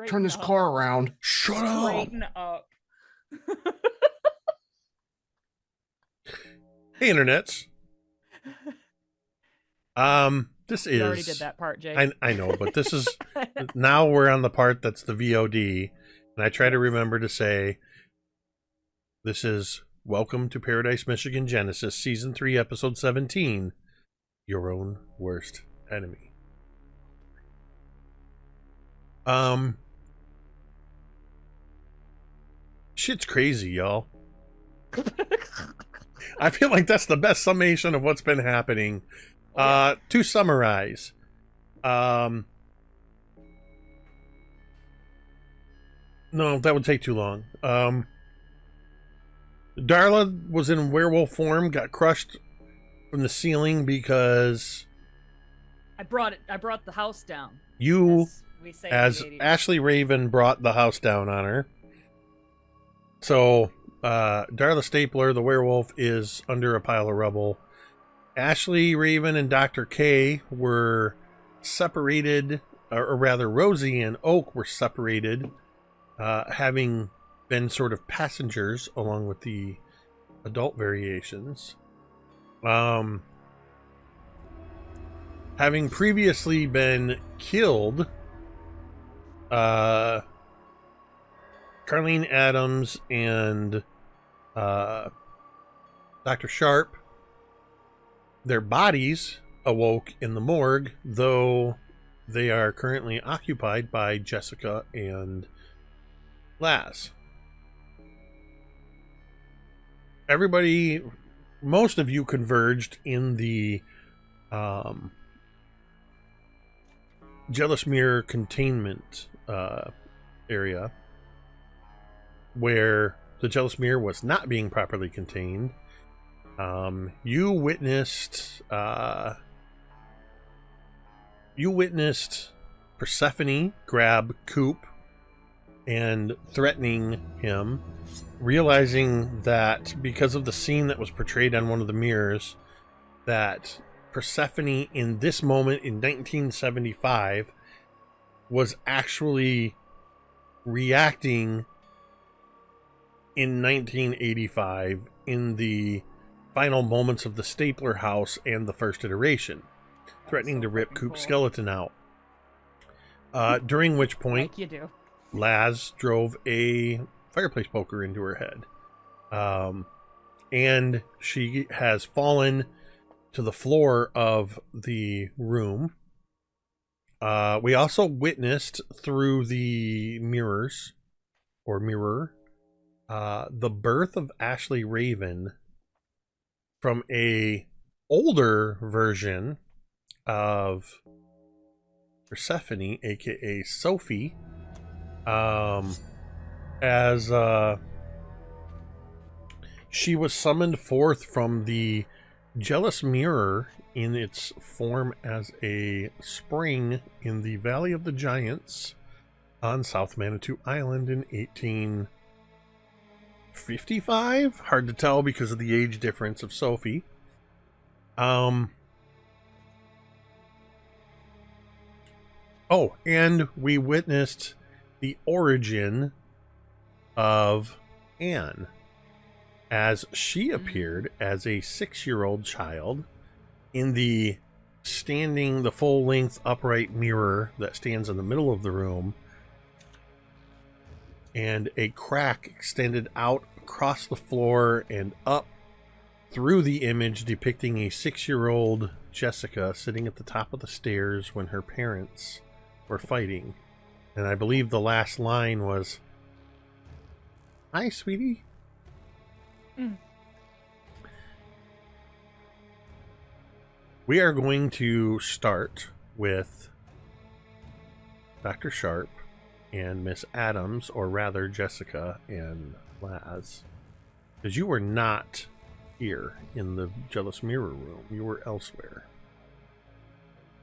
Turn this car around. Shut up. Straighten up. Hey, internets. This is. You already did that part, Jake. I know, but this is now we're on the part that's the VOD, and I try to remember to say, this is Welcome to Paradise, Michigan Genesis, Season 3, Episode 17, Your Own Worst Enemy. Shit's crazy, y'all. I feel like that's the best summation of what's been happening. To summarize, no, that would take too long. Darla was in werewolf form, got crushed from the ceiling because I brought the house down. You, as Ashley Raven, brought the house down on her. So, Darla Stapler, the werewolf, is under a pile of rubble. Ashley Raven and Dr. K were separated, or rather Rosie and Oak were separated, having been sort of passengers along with the adult variations. Having previously been killed, Carlene Adams and Dr. Sharp, their bodies awoke in the morgue, though they are currently occupied by Jessica and Laz. Everybody, most of you converged in the Jealous Mirror containment area, where the Jealous Mirror was not being properly contained. You witnessed Persephone grab Coop and threatening him, realizing that because of the scene that was portrayed on one of the mirrors, that Persephone in this moment in 1975 was actually reacting in 1985 in the final moments of the Stapler house and the first iteration, threatening to rip Coop's skeleton out. During which point, like you do. Laz drove a fireplace poker into her head. And she has fallen to the floor of the room. We also witnessed through the mirror, the birth of Ashley Raven from a older version of Persephone, aka Sophie, as she was summoned forth from the Jealous Mirror in its form as a spring in the Valley of the Giants on South Manitou Island in 1855. Hard to tell because of the age difference of Sophie. Oh, and we witnessed the origin of Anne, as she appeared as a 6-year-old child in the full-length upright mirror that stands in the middle of the room, and a crack extended out across the floor and up through the image, depicting a 6-year-old Jessica sitting at the top of the stairs when her parents were fighting. And I believe the last line was, "Hi, sweetie." We are going to start with Dr. Sharp and Miss Adams, or rather Jessica and Laz, because you were not here in the Jealous Mirror room. You were elsewhere.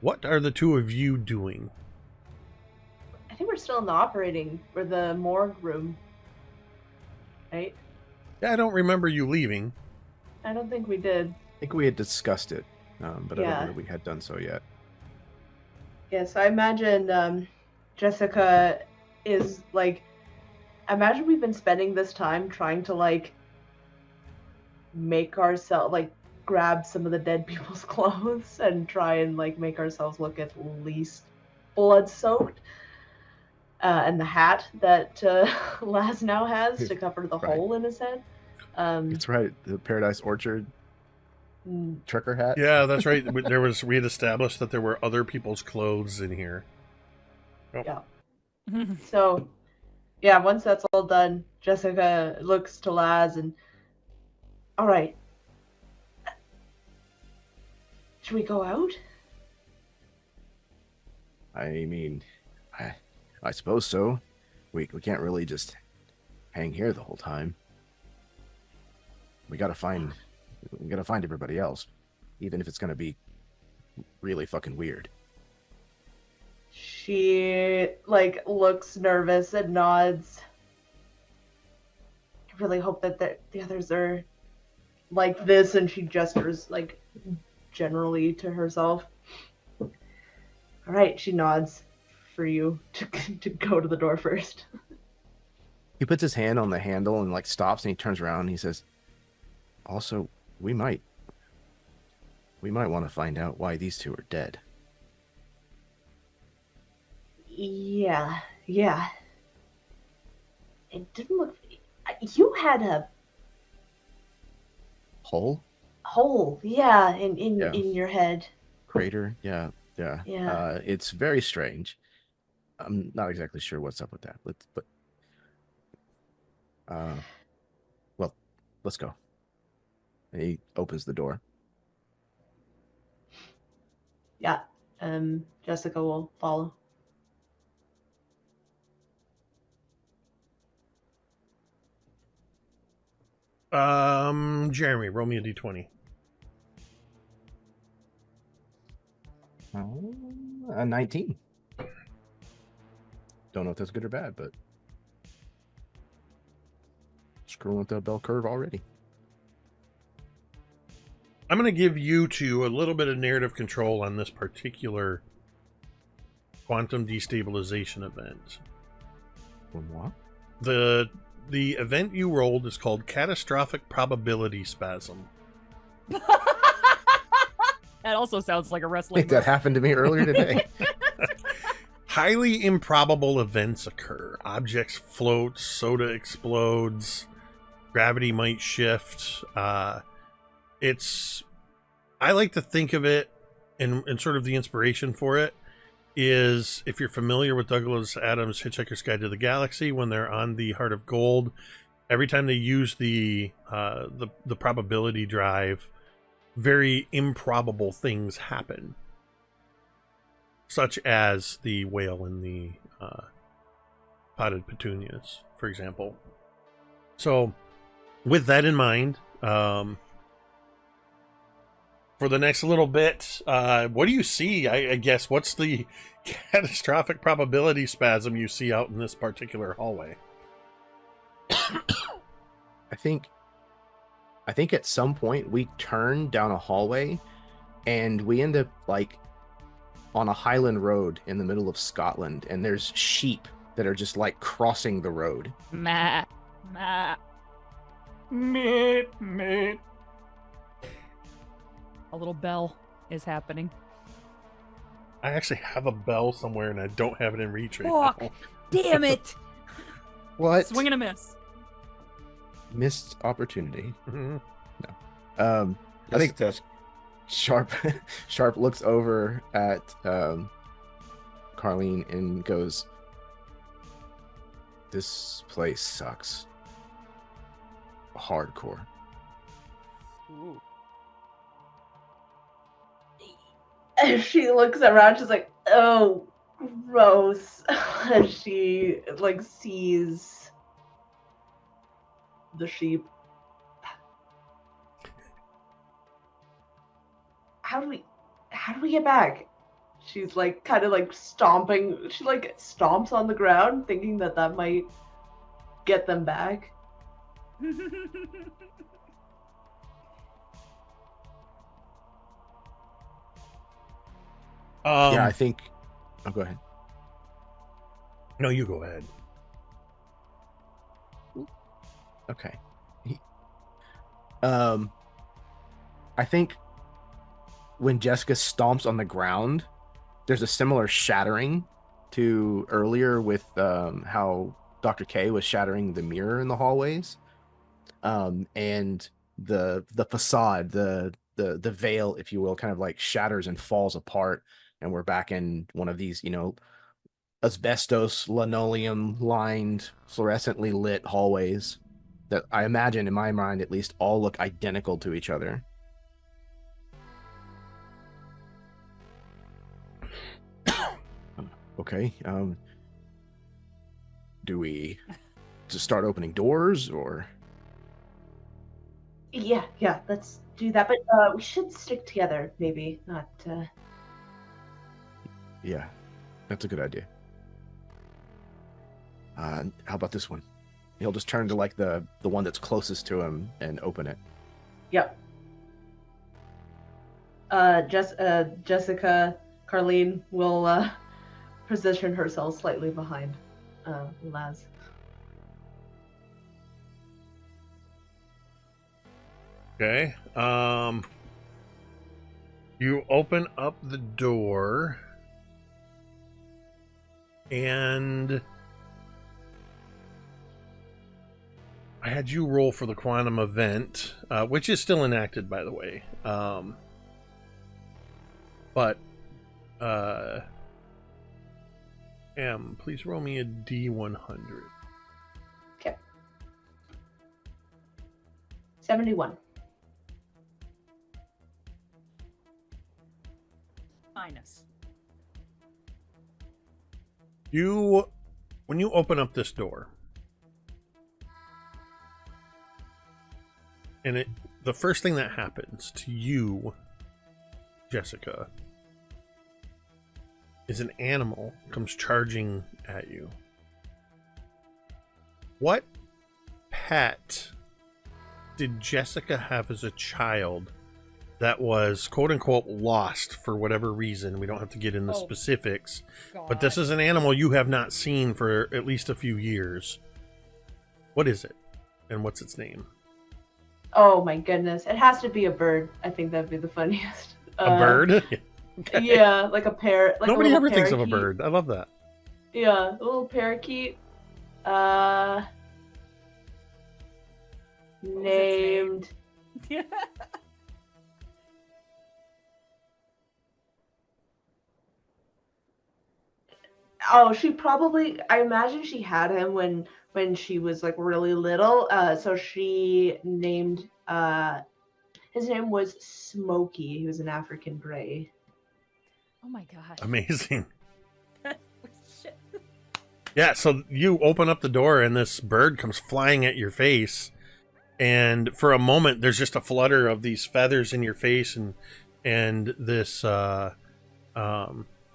What are the two of you doing? I think we're still in the operating, or the morgue room, right? Yeah, I don't remember you leaving. I don't think we did. I think we had discussed it, but I Yeah. don't know that we had done so yet. Yes, I imagine Jessica is like, imagine we've been spending this time trying to like make ourselves like grab some of the dead people's clothes and try and like make ourselves look at least blood soaked. And the hat that Laz now has to cover the Right. hole in his head. It's right. The Paradise Orchard trucker hat. Yeah, that's right. We had established that there were other people's clothes in here. Oh. Yeah. So, yeah, once that's all done, Jessica looks to Laz and, all right, should we go out? I mean, I suppose so. We can't really just hang here the whole time. We gotta find everybody else, even if it's gonna be really fucking weird. She like looks nervous and nods. I really hope that the others are like this, and she gestures like generally to herself. All right, she nods for you to go to the door first. He puts his hand on the handle and like stops, and he turns around and he says, also, we might want to find out why these two are dead. Yeah. It didn't look. You had a Hole? hole, yeah, in your head. Crater? Yeah. Yeah. It's very strange. I'm not exactly sure what's up with that. Well, let's go. And he opens the door. Yeah. Jessica will follow. Jeremy, roll me a d20. 19. Don't know if that's good or bad, but screwing with the bell curve already. I'm going to give you two a little bit of narrative control on this particular quantum destabilization event. What? The event you rolled is called catastrophic probability spasm. That also sounds like a I wrestling think that move. happened to me earlier today. Highly improbable events occur. Objects float, soda explodes, gravity might shift. I like to think of it, and sort of the inspiration for it is, if you're familiar with Douglas Adams' Hitchhiker's Guide to the Galaxy, when they're on the Heart of Gold, every time they use the probability drive, very improbable things happen, such as the whale in the potted petunias, for example. So, with that in mind, for the next little bit, what do you see? I guess, what's the catastrophic probability spasm you see out in this particular hallway? I think at some point we turn down a hallway and we end up like on a highland road in the middle of Scotland, and there's sheep that are just like crossing the road. Meh. Meh. A little bell is happening. I actually have a bell somewhere and I don't have it in reach right Fuck. now. Damn it! What? Swing and a miss. Missed opportunity. Mhm. I think test. Sharp looks over at Carlene and goes, "This place sucks. Hardcore." Ooh. And she looks around, she's like, oh, gross. And she like sees the sheep. How do we get back? She's like kind of like stomping. She like stomps on the ground, thinking that might get them back. Yeah, I think. Oh, go ahead. No, you go ahead. Okay. I think when Jessica stomps on the ground, there's a similar shattering to earlier with how Dr. K was shattering the mirror in the hallways. And the facade, the veil, if you will, kind of like shatters and falls apart, and we're back in one of these, asbestos linoleum lined, fluorescently lit hallways that I imagine, in my mind at least, all look identical to each other. Okay. Do we just start opening doors, or? Yeah, let's do that. But we should stick together, maybe. Not. Yeah, that's a good idea. How about this one? He'll just turn to like the one that's closest to him and open it. Yep. Jessica, Carlene will position herself slightly behind Laz. Okay. You open up the door, and I had you roll for the quantum event, which is still enacted, by the way. But M, please roll me a D100. Okay. 71. Minus. When you open up this door, and the first thing that happens to you, Jessica, is an animal comes charging at you. What pet did Jessica have as a child that was quote unquote lost for whatever reason? We don't have to get into specifics, but this is an animal you have not seen for at least a few years. What is it, and what's its name? Oh my goodness. It has to be a bird. I think that'd be the funniest. A bird? Okay. Yeah, like a parrot. Like Nobody ever thinks of a parakeet. bird. I love that. Yeah, a little parakeet. Named. Yeah. Oh, she probably. I imagine she had him when she was like really little. So she named. His name was Smokey. He was an African gray. Oh my gosh. Amazing. Shit. Yeah, so you open up the door and this bird comes flying at your face, and for a moment there's just a flutter of these feathers in your face and this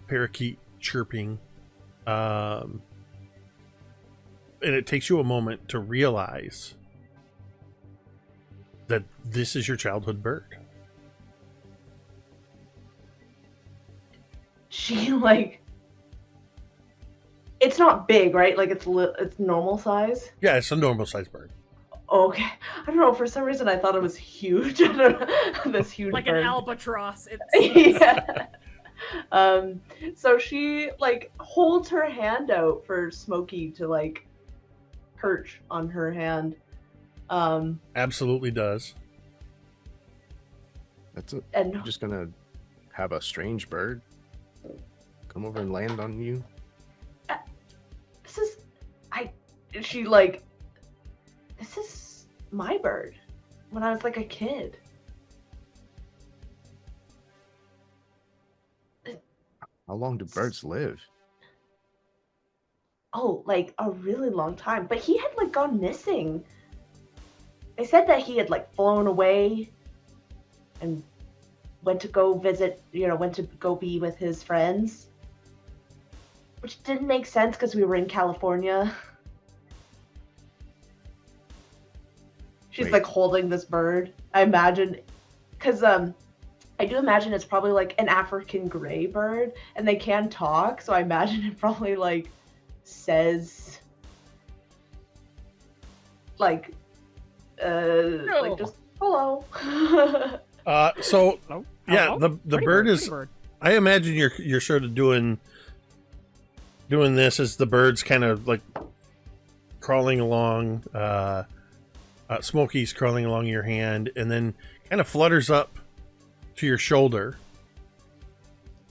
parakeet chirping, and it takes you a moment to realize that this is your childhood bird. She like. It's not big, right? Like it's normal size. Yeah, it's a normal sized bird. Okay, I don't know. For some reason, I thought it was huge. I don't know. This huge Like bird. an albatross. Yeah. So she like holds her hand out for Smokey to like perch on her hand. Absolutely does. That's it. And You're just gonna have a strange bird come over and land on you? this is this is my bird when I was like a kid. How long do birds live? Oh, like a really long time. But he had like gone missing. They said that he had like flown away and went to go be with his friends. Which didn't make sense because we were in California. She's Wait. like holding this bird. I imagine, because I do imagine it's probably like an African gray bird, and they can talk. So I imagine it probably like says, like just hello. So Hello? yeah, Hello? the Pretty bird pretty is. bird. I imagine you're sort of doing this as the bird's kind of like crawling along. Smokey's crawling along your hand, and then kind of flutters up to your shoulder,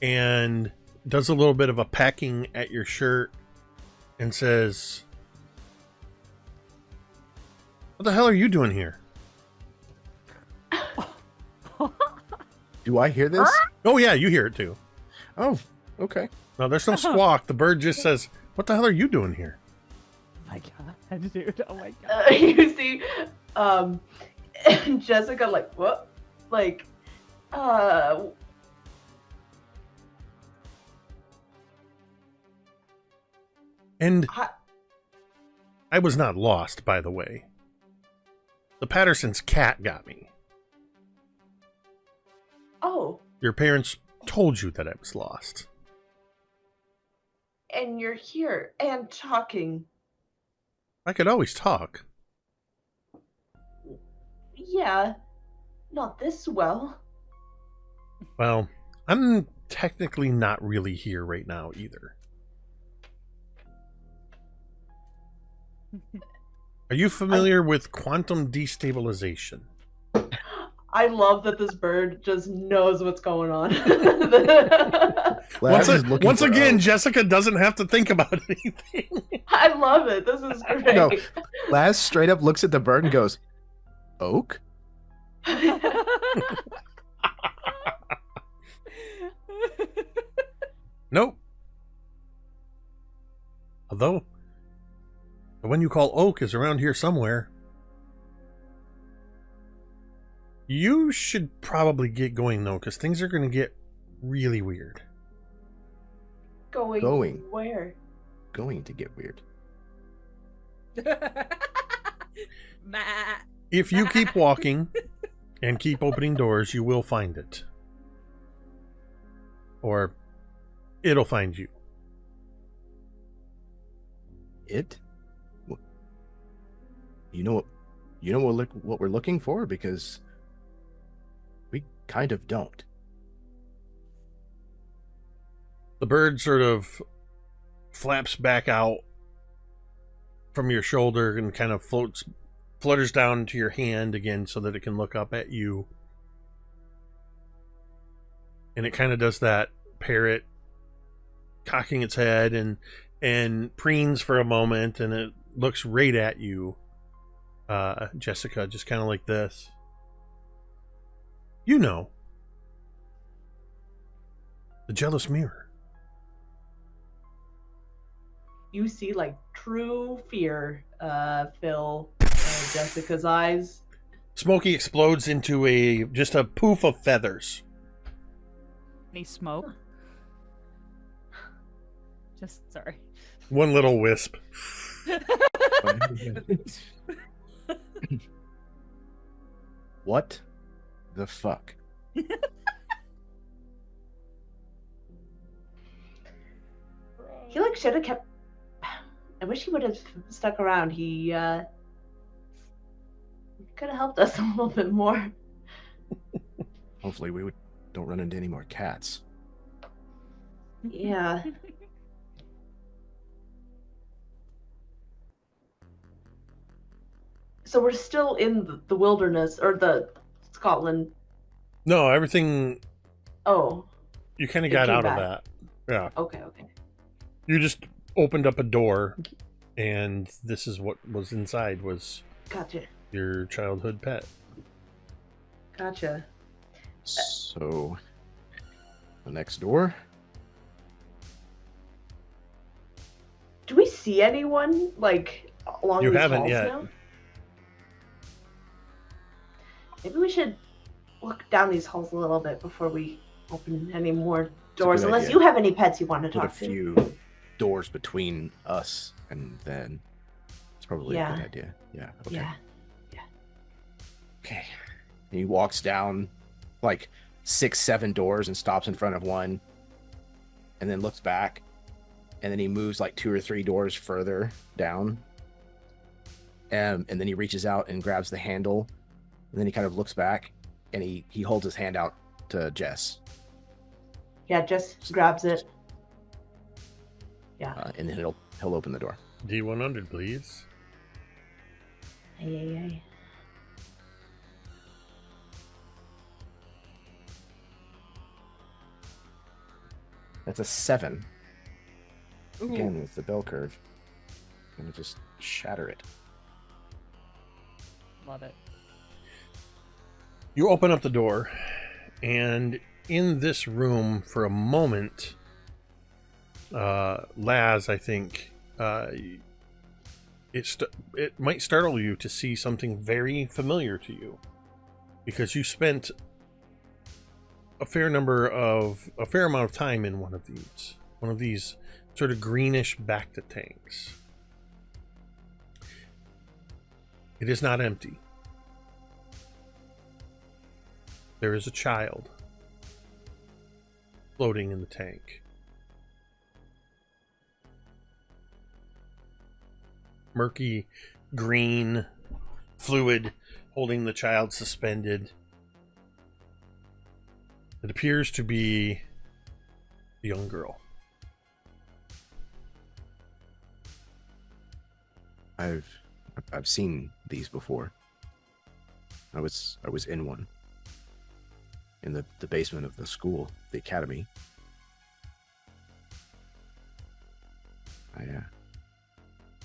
and does a little bit of a pecking at your shirt, and says, "What the hell are you doing here?" Do I hear this? Oh yeah, you hear it too. Oh, okay. No, there's no squawk. The bird just says, "What the hell are you doing here?" Oh my god, dude. Oh my god. You see, Jessica like what, like, And I- I was not lost, by the way. The Patterson's cat got me. oh, Your parents told you that I was lost. and you're here and talking. I could always talk. Yeah, not this well. Well, I'm technically not really here right now either. Are you familiar with quantum destabilization? I love that this bird just knows what's going on. Laz is looking Once for again, oak. Jessica doesn't have to think about anything. I love it. This is great. No. Laz straight up looks at the bird and goes, "Oak?" Nope. Although, the one you call Oak is around here somewhere. You should probably get going, though, because things are going to get really weird. Going where? Going to get weird. Matt. If you keep walking and keep opening doors, you will find it. Or it'll find you. It? You know what we're looking for? Because we kind of don't. The bird sort of flaps back out from your shoulder and kind of flutters down to your hand again so that it can look up at you. And it kind of does that parrot cocking its head and preens for a moment, and it looks right at you, Jessica, just kind of like this. You know. The jealous mirror. You see like true fear fill Jessica's eyes. Smokey explodes into just a poof of feathers. Any smoke? Just sorry. One little wisp. What the fuck? He like should have kept. I wish he would have stuck around. He could have helped us a little bit more. Hopefully we don't run into any more cats. Yeah. So we're still in the wilderness or the Scotland. No, everything. Oh, You kind of It got came out back. of that. Yeah. okay. You just opened up a door, and this is what was inside, was Gotcha. your childhood pet. Gotcha. So, the next door. Do we see anyone like along You these haven't halls yet. now? Maybe we should look down these halls a little bit before we open any more doors. good Unless idea. you have any pets you want to Put a talk to. few doors between us, and then it's probably a Yeah. good idea. Yeah. Okay. Yeah. Okay. And he walks down like 6, 7 doors and stops in front of one, and then looks back and then he moves like 2 or 3 doors further down. And then he reaches out and grabs the handle, and then he kind of looks back, and he holds his hand out to Jess. Yeah, Jess grabs it. Yeah. And then he'll open the door. D100, please. Ay. That's a 7. Ooh. Again, with the bell curve. I'm gonna just shatter it. Love it. You open up the door, and in this room, for a moment, Laz, I think, it might startle you to see something very familiar to you, because you spent a fair amount of time in one of these sort of greenish Bacta tanks. It is not empty. There is a child floating in the tank. Murky green fluid holding the child suspended. It appears to be a young girl. I've seen these before. I was in one. In the basement of the school, the academy.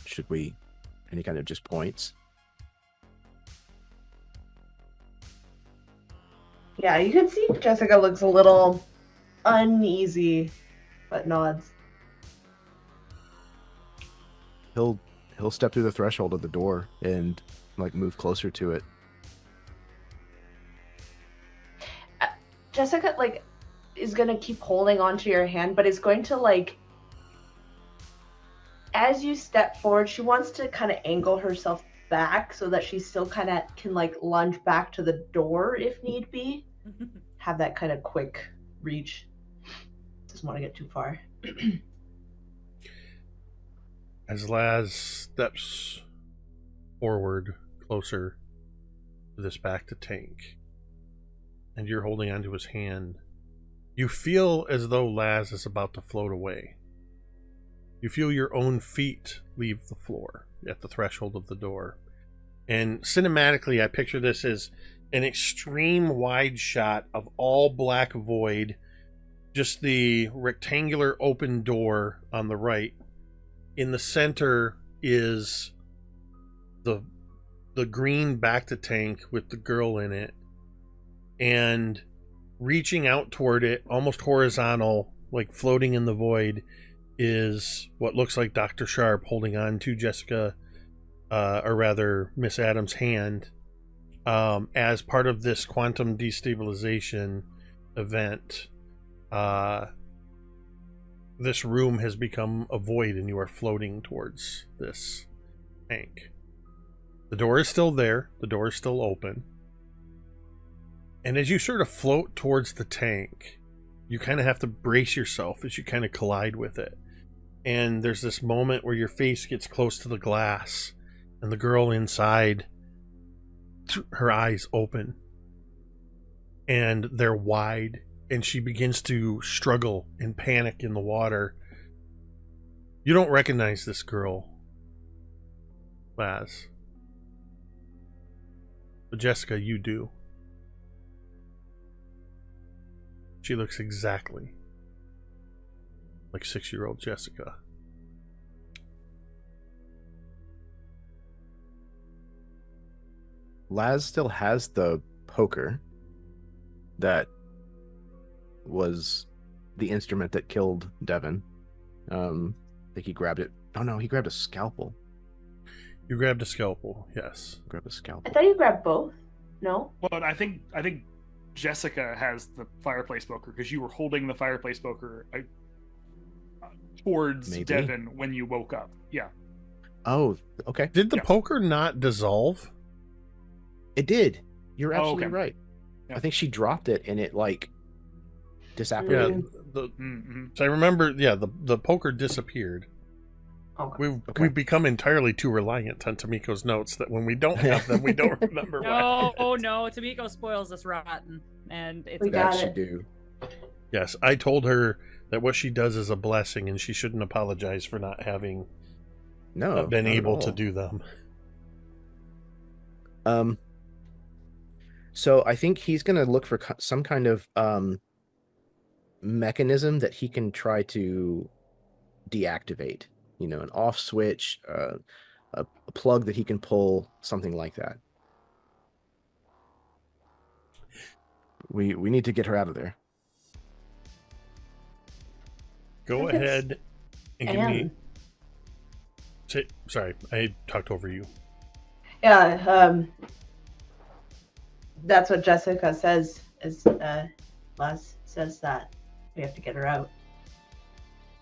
Should we, any kind of just points? Yeah, you can see Jessica looks a little uneasy, but nods. He'll step through the threshold of the door and like move closer to it. Jessica like is gonna keep holding onto your hand, but is going to like, as you step forward, she wants to kind of angle herself back so that she still kind of can like lunge back to the door if need be. Have that kind of quick reach. Doesn't want to get too far. As Laz steps forward closer to this Bacta tank, and you're holding onto his hand, you feel as though Laz is about to float away. You feel your own feet leave the floor at the threshold of the door. And cinematically, I picture this as an extreme wide shot of all black void, just the rectangular open door on the right. In the center is the green Bacta tank with the girl in it, and reaching out toward it, almost horizontal, like floating in the void, is what looks like Dr. Sharp holding on to Jessica, or rather Miss Adams' hand, as part of this quantum destabilization event. This room has become a void and you are floating towards this tank. The door is still there. The door is still open. And as you sort of float towards the tank, you kind of have to brace yourself as you kind of collide with it. And there's this moment where your face gets close to the glass and the girl inside, her eyes open and they're wide, and she begins to struggle and panic in the water. You don't recognize this girl, Laz. But Jessica, you do. She looks exactly like 6-year-old Jessica. Laz still has the poker that was the instrument that killed Devin. I think he grabbed it. Oh no, he grabbed a scalpel. You grabbed a scalpel, yes. Grabbed a I scalpel. thought you grabbed both. No? But I think Jessica has the fireplace poker because you were holding the fireplace poker towards Maybe. Devin when you woke up. Yeah. Oh, okay. Did the Yeah. poker not dissolve? It did. You're Oh, absolutely okay. right. Yeah. I think she dropped it and it like Yeah, disapparated. So I remember, the poker disappeared. Okay. We've become entirely too reliant on Tamiko's notes that when we don't have them, we don't remember. No, Tamiko spoils us rotten, and it's We a got That it. should do. Yes, I told her that what she does is a blessing, and she shouldn't apologize for not having No, been not at able to all. do them. So I think he's gonna look for some kind of mechanism that he can try to deactivate. You know, an off switch, a plug that he can pull, something like that. We need to get her out of there. Go If it's ahead and give me. Anne. Sorry, I talked over you. Yeah, that's what Jessica says. Les says that we have to get her out.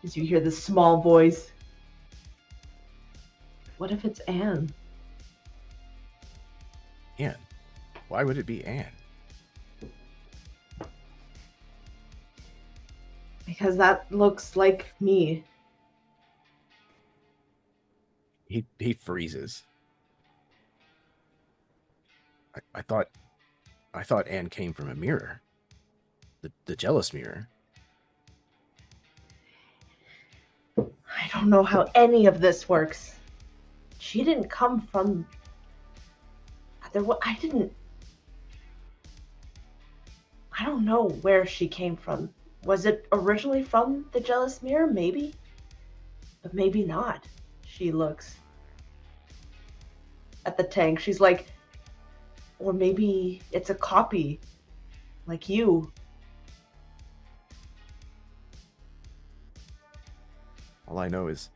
As you hear the small voice. What if it's Anne? Anne. Why would it be Anne? Because that looks like me. He freezes. I thought Anne came from a mirror. The jealous mirror. I don't know how any of this works. She didn't come from. I don't know where she came from. Was it originally from the jealous mirror? Maybe. But maybe not. She looks at the tank. She's like, or maybe it's a copy. Like you. All I know is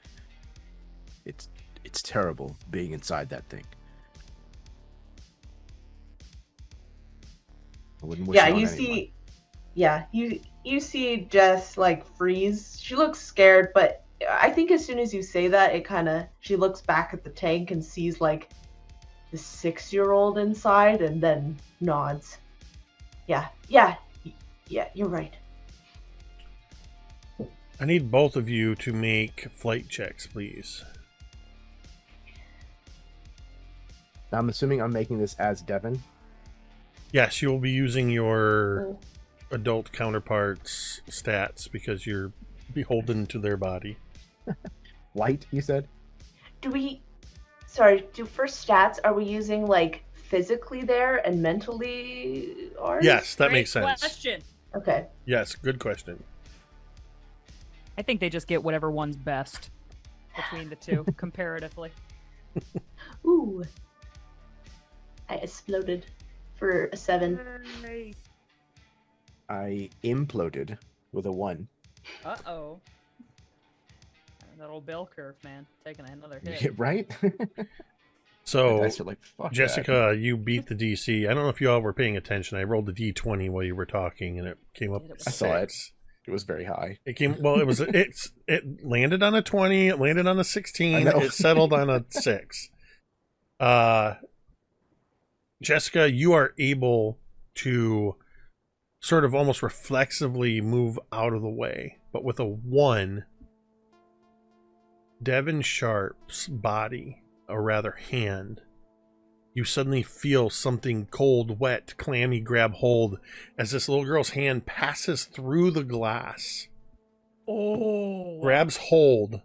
it's terrible being inside that thing. I wouldn't wish it on anyone. You see Jess like freeze. She looks scared, but I think as soon as you say that, she looks back at the tank and sees like the 6-year-old inside and then nods. Yeah, you're right. I need both of you to make flight checks, please. I'm assuming I'm making this as Devin. Yes, you will be using your adult counterparts' stats because you're beholden to their body. Light, you said? For stats, are we using like physically there and mentally ours? Yes, that Great makes sense. question. Okay. Yes, good question. I think they just get whatever one's best between the two, comparatively. Ooh. I exploded for a 7. I imploded with a 1. Uh-oh. That old bell curve, man. Taking another hit. Right? So, Dice are like, fuck Jessica, you beat the DC. I don't know if you all were paying attention. I rolled a D20 while you were talking, and it came up. I saw it. It was very high. It came. Well, it landed on a 20. It landed on a 16. I know. It settled on a 6. Jessica, you are able to sort of almost reflexively move out of the way, but with a 1, Devin Sharp's body, or rather hand, you suddenly feel something cold, wet, clammy grab hold as this little girl's hand passes through the glass, grabs hold,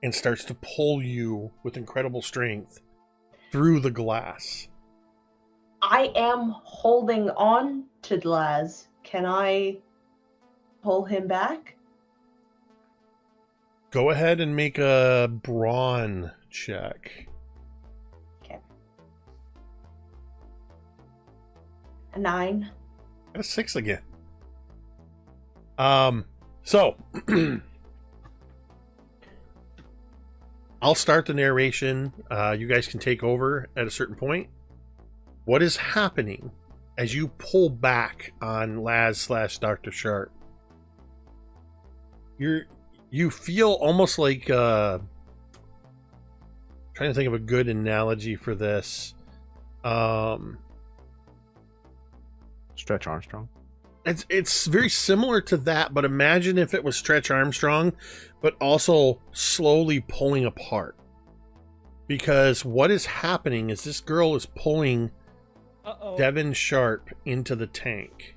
and starts to pull you with incredible strength through the glass. I am holding on to Laz. Can I pull him back? Go ahead and make a brawn check. Okay. A 9. Got a 6 again. So I'll start the narration. You guys can take over at a certain point. What is happening as you pull back on Laz/Dr. Sharp? You feel almost like trying to think of a good analogy for this. Stretch Armstrong. It's very similar to that, but imagine if it was Stretch Armstrong, but also slowly pulling apart. Because what is happening is this girl is pulling Devin Sharp into the tank.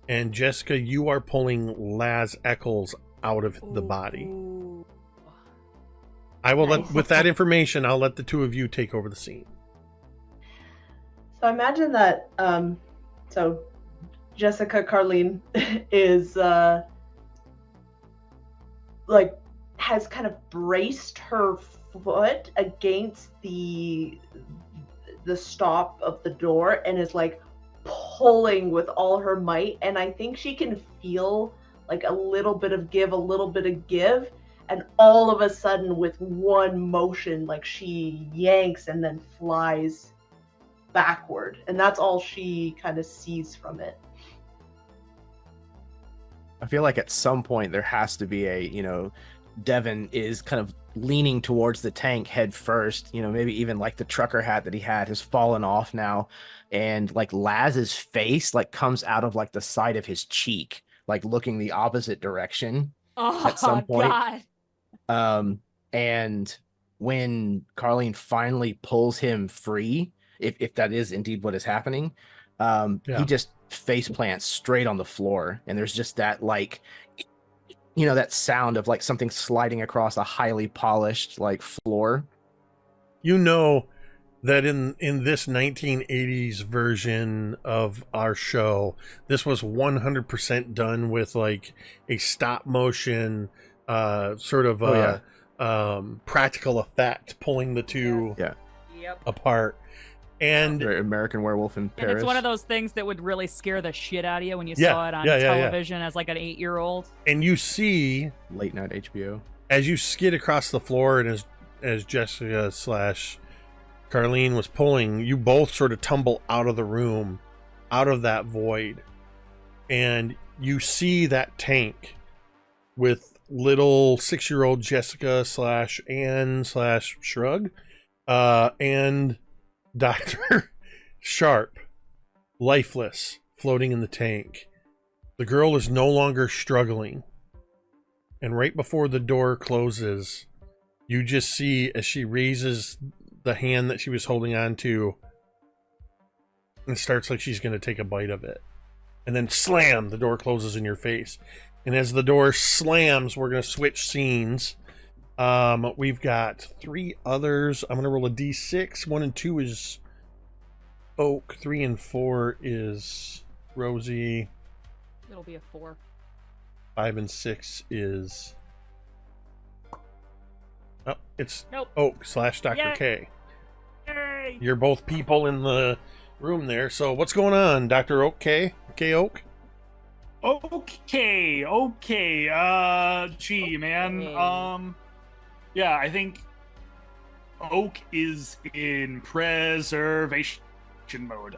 And Jessica, you are pulling Laz Eccles out of the body. I will Nice. with that information, I'll let the two of you take over the scene. So imagine that. So Jessica Carlene is like has kind of braced her foot against the stop of the door and is like pulling with all her might, and I think she can feel like a little bit of give, and all of a sudden with one motion, like she yanks and then flies backward, and that's all she kind of sees from it. I feel like at some point there has to be a, Devin is kind of leaning towards the tank head first, maybe even like the trucker hat that he had has fallen off now. And like Laz's face like comes out of like the side of his cheek, like looking the opposite direction at some point. God. And when Carlene finally pulls him free, if that is indeed what is happening, he just face plants straight on the floor, and there's just that like that sound of like something sliding across a highly polished like floor. That in this 1980s version of our show, this was 100% done with like a stop motion sort of practical effect, pulling the two apart. And American Werewolf in Paris. And it's one of those things that would really scare the shit out of you when you saw it on television as like an 8-year-old. And you see late night HBO as you skid across the floor, and as Jessica / Carlene was pulling, you both sort of tumble out of the room, out of that void, and you see that tank with little 6-year-old Jessica / Anne / Shrug, and Dr. Sharp, lifeless, floating in the tank. The girl is no longer struggling. And right before the door closes, you just see as she raises the hand that she was holding on to and starts like she's going to take a bite of it. And then slam, the door closes in your face. And as the door slams, we're going to switch scenes. We've got 3 others. I'm going to roll a d6. 1 and 2 is Oak. 3 and 4 is Rosie. It'll be a 4. 5 and 6 is... Oh, it's Nope. Oak / Dr. Yay. K. Yay! You're both people in the room there. So what's going on, Dr. Oak K? K Oak? Okay. Gee, man. Yeah, I think Oak is in preservation mode.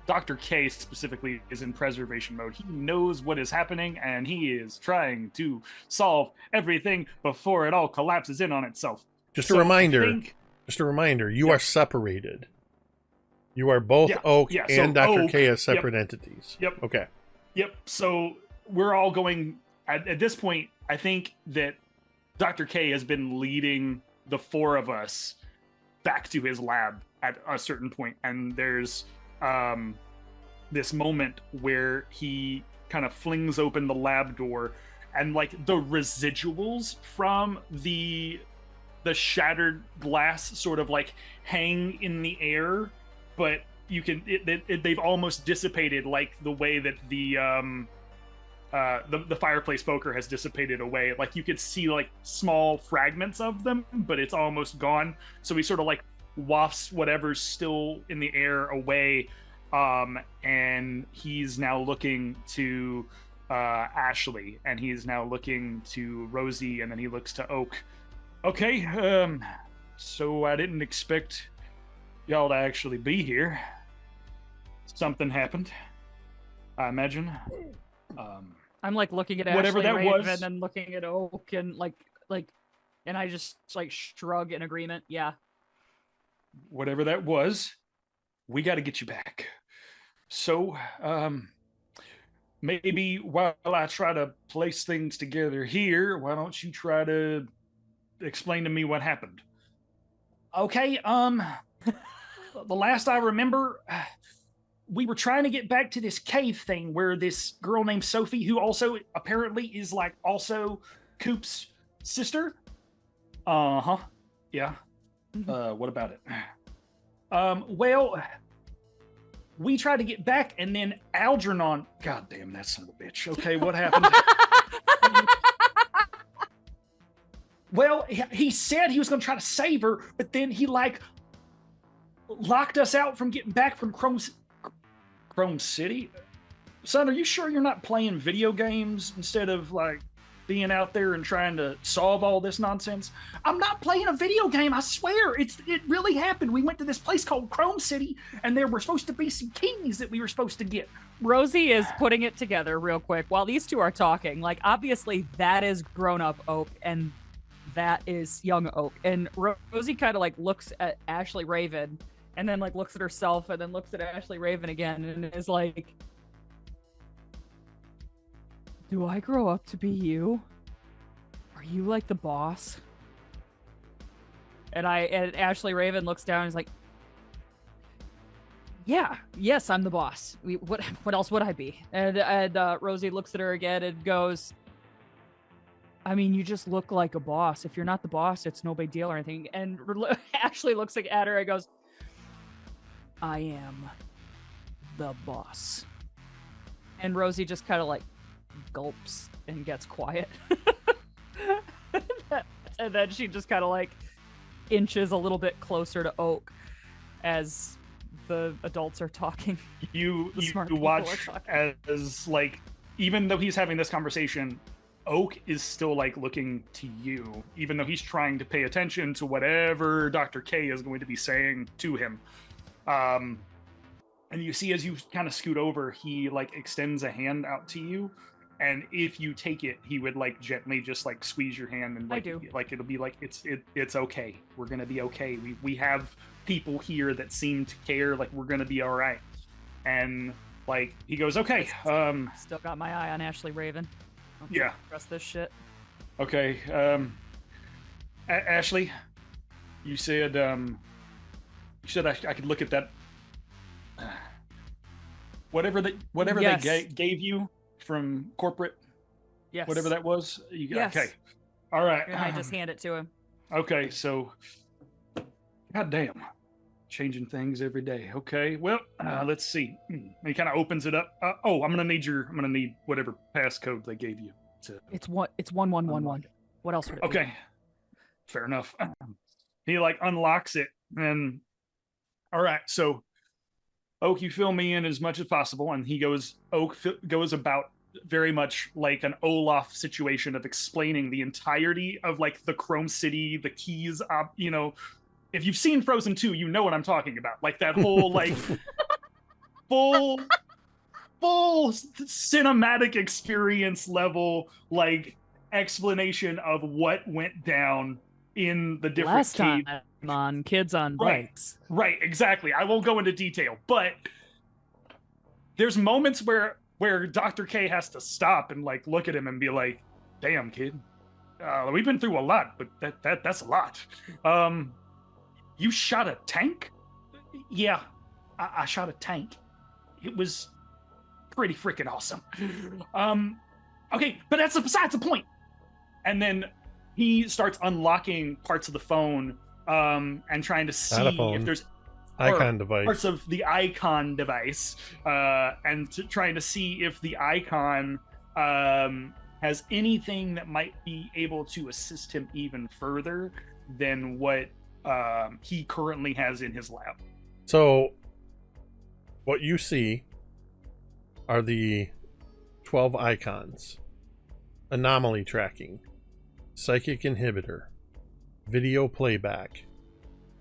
Dr. K specifically is in preservation mode. He knows what is happening, and he is trying to solve everything before it all collapses in on itself. Just a reminder, you are separated. You are both Oak and Dr. K as separate entities. Yep. Okay. Yep. So we're all going, at this point, I think that Dr. K has been leading the 4 of us back to his lab at a certain point, and there's this moment where he kind of flings open the lab door, and like the residuals from the shattered glass sort of like hang in the air, but you can they've almost dissipated, like the way that the fireplace poker has dissipated away. Like you could see like small fragments of them, but it's almost gone. So he sort of like wafts whatever's still in the air away, and he's now looking to Ashley, and he's now looking to Rosie, and then he looks to Oak. Okay, so I didn't expect y'all to actually be here. Something happened, I imagine. I'm like looking at whatever Ashley that Raven was, and then looking at Oak and like, and I just like shrug in agreement. Yeah. Whatever that was, we got to get you back. So, maybe while I try to place things together here, why don't you try to explain to me what happened? Okay, the last I remember, we were trying to get back to this cave thing where this girl named Sophie, who also apparently is like also Coop's sister. Uh-huh. Yeah. What about it? Well, we tried to get back, and then Algernon. God damn that son of a bitch. Okay, what happened? Well, he said he was going to try to save her, but then he like locked us out from getting back from Chrome City. Son, are you sure you're not playing video games instead of like being out there and trying to solve all this nonsense? I'm not playing a video game, I swear. It really happened. We went to this place called Chrome City, and there were supposed to be some keys that we were supposed to get. Rosie is putting it together real quick while these two are talking. Like, obviously, that is grown-up Oak, and that is young Oak. And Rosie kind of like looks at Ashley Raven, and then like looks at herself, and then looks at Ashley Raven again, and is like, do I grow up to be you? Are you like the boss? And Ashley Raven looks down and is like, yeah, yes, I'm the boss. What else would I be? And Rosie looks at her again and goes, I mean, you just look like a boss. If you're not the boss, it's no big deal or anything. And Ashley looks at her and goes, I am the boss. And Rosie just kind of like gulps and gets quiet. And then she just kind of like inches a little bit closer to Oak as the adults are talking. You watch as like, even though he's having this conversation, Oak is still like looking to you, even though he's trying to pay attention to whatever Dr. K is going to be saying to him. And you see as you kind of scoot over, he like extends a hand out to you, and if you take it, he would like gently just like squeeze your hand, and like, I do. Like it'll be like it's okay. We're gonna be okay. We have people here that seem to care. Like we're gonna be all right. And like he goes, okay. Still got my eye on Ashley Raven. Yeah. Trust this shit. Okay. Ashley, you said I could look at that. Whatever Yes. they gave you from corporate. Yes. Whatever that was. Yes. Okay. All right. And I just hand it to him. Okay, so goddamn, changing things every day. Okay, well, let's see. And he kind of opens it up. I'm gonna need whatever passcode they gave you. It's 1111. What else would it be? Okay, fair enough. He like unlocks it, and all right, so Oak, you fill me in as much as possible, and Oak goes about very much like an Olaf situation of explaining the entirety of like the Chrome City, the keys. If you've seen Frozen 2, you know what I'm talking about. Like that whole like full cinematic experience level like explanation of what went down in the different Last time on Kids on Bikes. Right, exactly. I won't go into detail, but there's moments where Dr. K has to stop and like look at him and be like, "Damn, kid, we've been through a lot, but that's a lot. You shot a tank? Yeah, I shot a tank. It was pretty freaking awesome. Okay, but that's besides the point." And then he starts unlocking parts of the phone and trying to see if there's icon device, parts of the icon device, and trying to see if the icon has anything that might be able to assist him even further than what he currently has in his lab. So what you see are the 12 icons: anomaly tracking, psychic inhibitor, video playback,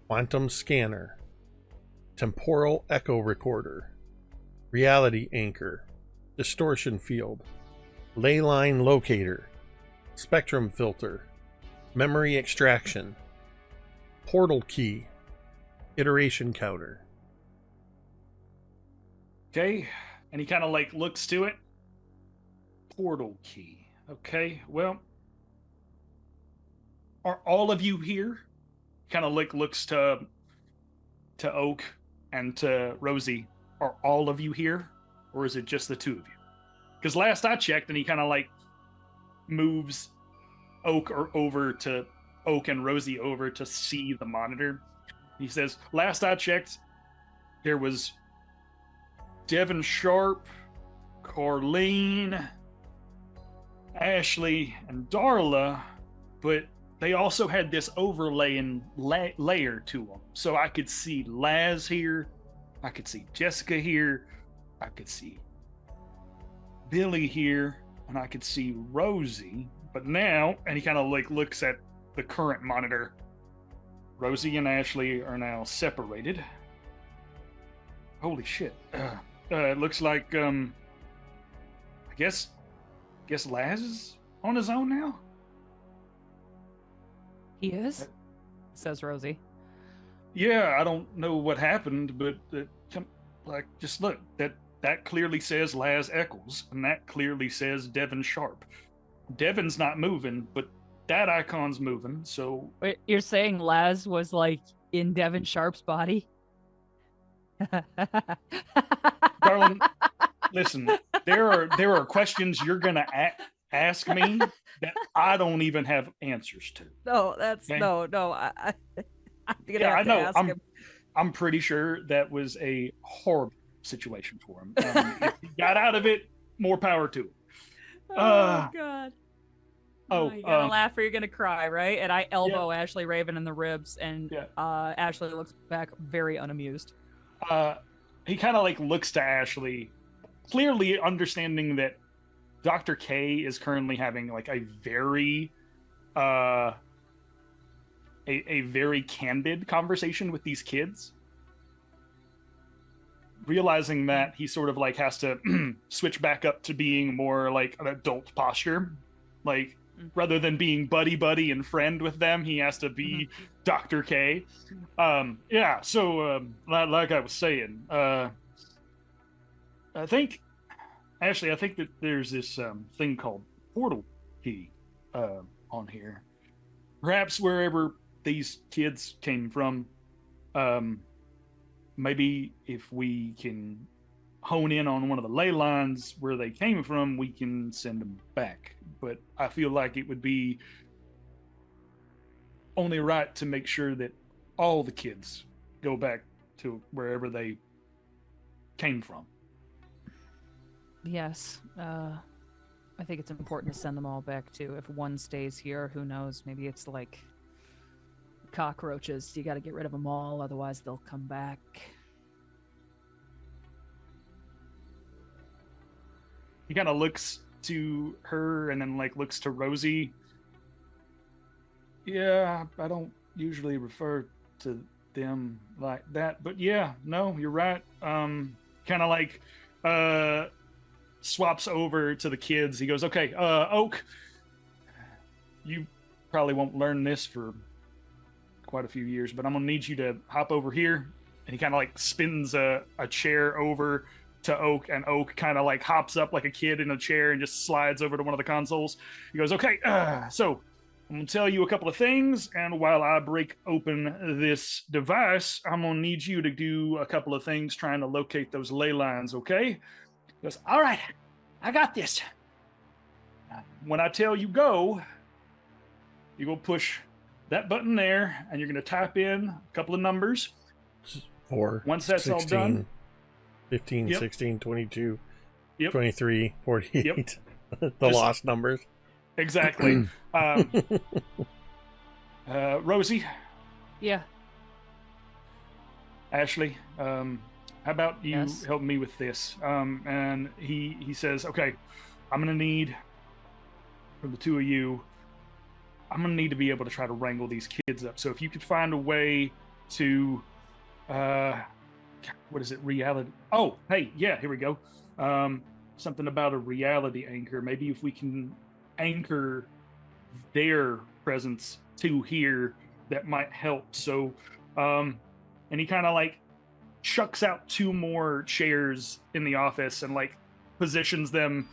quantum scanner, temporal echo recorder, reality anchor, distortion field, ley line locator, spectrum filter, memory extraction, portal key, iteration counter. Okay, and he kind of like looks to it, portal key. Okay, well, are all of you here? Kind of looks to Oak and to Rosie. Are all of you here, or is it just the two of you? Because last I checked, and he kind of like moves Oak and Rosie over to see the monitor. He says, "Last I checked, there was Devin Sharp, Carlene, Ashley, and Darla, but they also had this overlaying layer to them. So I could see Laz here, I could see Jessica here, I could see Billy here, and I could see Rosie. But now," and he kind of like looks at the current monitor, "Rosie and Ashley are now separated. Holy shit. It looks like, I guess Laz is on his own now?" He is, says Rosie. "Yeah, I don't know what happened, but just look, that clearly says Laz Eccles, and that clearly says Devin Sharp. Devin's not moving, but that icon's moving, so..." Wait, you're saying Laz was like in Devin Sharp's body? Darling, listen, there are questions you're gonna ask me that I don't even have answers to. No, that's Okay? no. I'm gonna Yeah, have I to know. ask him. I'm pretty sure that was a horrible situation for him. If he got out of it, more power to him. Oh God. Oh, you're gonna laugh or you're gonna cry, right? And I elbow Ashley Raven in the ribs, and Yeah. Ashley looks back very unamused. He kind of like looks to Ashley, clearly understanding that Dr. K is currently having like a very a very candid conversation with these kids. Realizing that, he sort of like has to switch back up to being more like an adult posture. Like, rather than being buddy and friend with them, he has to be Dr. K. So like I was saying, I think that there's this thing called portal key on here. Perhaps wherever these kids came from, maybe if we can hone in on one of the ley lines where they came from, we can send them back. But I feel like it would be only right to make sure that all the kids go back to wherever they came from. Yes, I think it's important to send them all back too. If one stays here, who knows? Maybe it's like cockroaches. You got to get rid of them all, otherwise they'll come back. He kind of looks to her and then like looks to Rosie. "Yeah, I don't usually refer to them like that, but yeah, no, you're right." Kind of like swaps over to the kids. He goes, "Okay, Oak, you probably won't learn this for quite a few years, but I'm gonna need you to hop over here." And he kind of like spins a chair over to Oak, and Oak kind of like hops up like a kid in a chair and just slides over to one of the consoles. He goes, "Okay, so I'm gonna tell you a couple of things, and while I break open this device, I'm gonna need you to do a couple of things trying to locate those ley lines, okay?" He goes, "All right, I got this. When I tell you go, you're gonna push that button there, and you're gonna type in a couple of numbers. 4, Once that's 16, all done, 15, Yep. 16, 22, Yep. 23, 48. Yep. The Just- lost numbers. Exactly. Rosie, Yeah. Ashley, how about you Yes. help me with this?" And he says, "Okay, I'm gonna need, from the two of you, I'm gonna need to be able to try to wrangle these kids up. So if you could find a way to, what is it? Reality? Oh, hey, yeah, here we go. Something about a reality anchor. Maybe if we can anchor their presence to here, that might help." So, and he kind of like chucks out 2 more chairs in the office and like positions them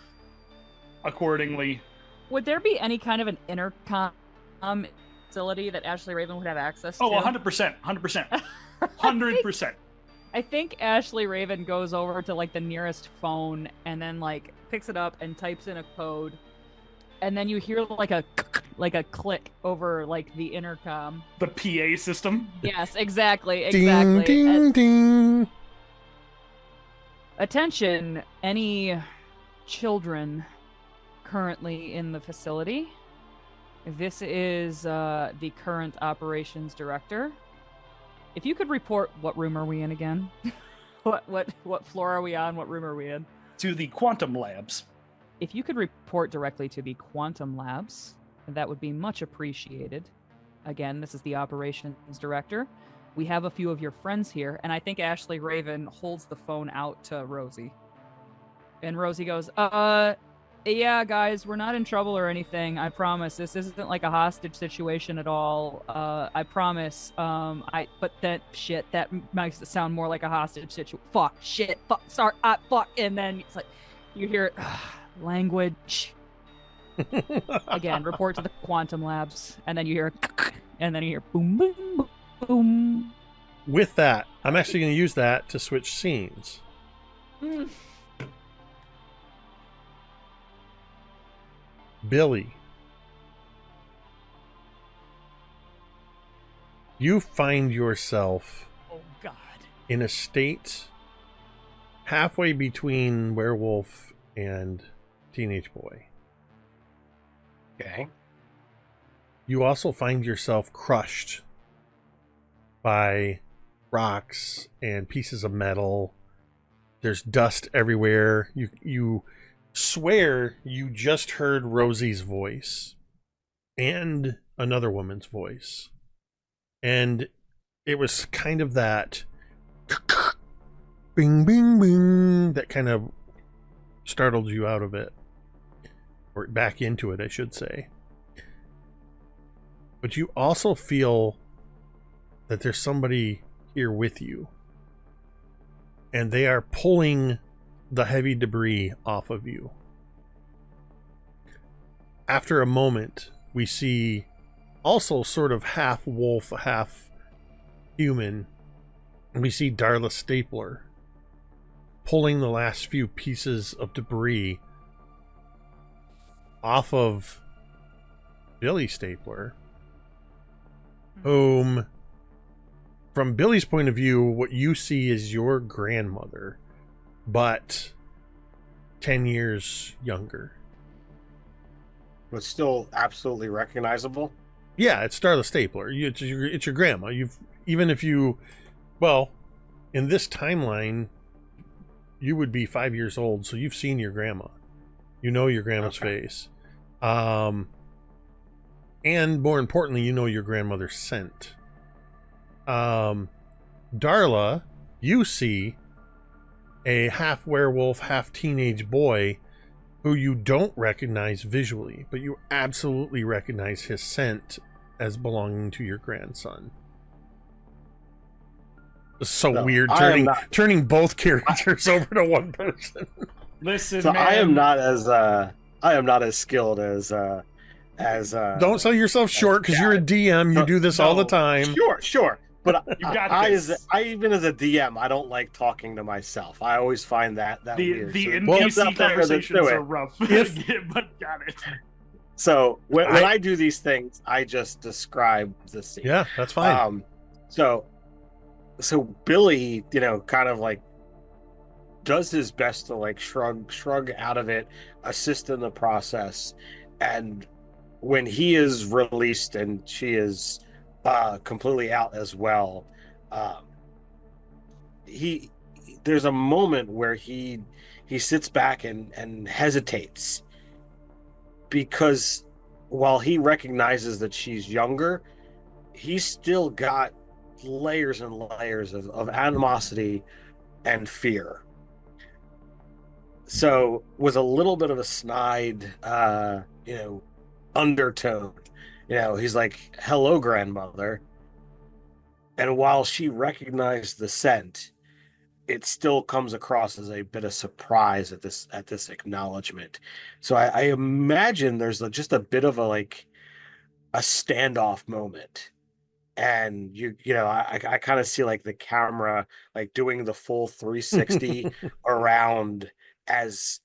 accordingly. Would there be any kind of an intercom facility that Ashley Raven would have access to? Oh, 100%, 100%, 100%. I think Ashley Raven goes over to like the nearest phone and then like picks it up and types in a code, and then you hear like a click over like the intercom. The PA system. Yes, exactly. Ding, ding, ding. Attention, any children currently in the facility. This is the current operations director. If you could report, what room are we in again? what floor are we on? What room are we in? To the quantum labs. If you could report directly to the quantum labs, that would be much appreciated. Again, this is the operations director. We have a few of your friends here, and I think Ashley Raven holds the phone out to Rosie. And Rosie goes, yeah, guys, we're not in trouble or anything. I promise. This isn't like a hostage situation at all. I promise. But that makes it sound more like a hostage situation. Fuck, shit, fuck, sorry, fuck. And then it's like, you hear language. Again, report to the quantum labs. And then you hear, and then you hear boom, boom, boom, boom. With that, I'm actually going to use that to switch scenes. Billy, you find yourself in a state halfway between werewolf and teenage boy. Okay. You also find yourself crushed by rocks and pieces of metal. There's dust everywhere. You swear you just heard Rosie's voice and another woman's voice, and it was kind of that bing bing bing that kind of startled you out of it, or back into it, I should say. But you also feel that there's somebody here with you, and they are pulling the heavy debris off of you. After a moment, we see also sort of half wolf, half human, and we see Darla Stapler pulling the last few pieces of debris off of Billy Stapler, whom, from Billy's point of view, what you see is your grandmother, but 10 years younger. But still absolutely recognizable. Yeah, it's Darla Stapler. It's your grandma. Even if you, well, in this timeline, you would be 5 years old, so you've seen your grandma. You know your grandma's face. And more importantly, you know your grandmother's scent. Darla, you see a half werewolf, half teenage boy who you don't recognize visually, but you absolutely recognize his scent as belonging to your grandson. It's so weird turning both characters over to one person. Listen, so man. I am not as skilled as Don't sell yourself short, because you're a DM. You do this all the time. Sure. But You got this. even as a DM, I don't like talking to myself. I always find that weird. The So NPC conversations are rough. But got it. So when I do these things, I just describe the scene. Yeah, that's fine. So Billy, kind of like does his best to like shrug out of it, assist in the process, and when he is released and she is completely out as well, there's a moment where he sits back and hesitates, because while he recognizes that she's younger, he's still got layers and layers of animosity and fear. So with a little bit of a snide undertone, he's like, "Hello, grandmother." And while she recognized the scent, it still comes across as a bit of surprise at this acknowledgement. So I imagine there's just a bit of a standoff moment, and I kind of see like the camera like doing the full 360 around, as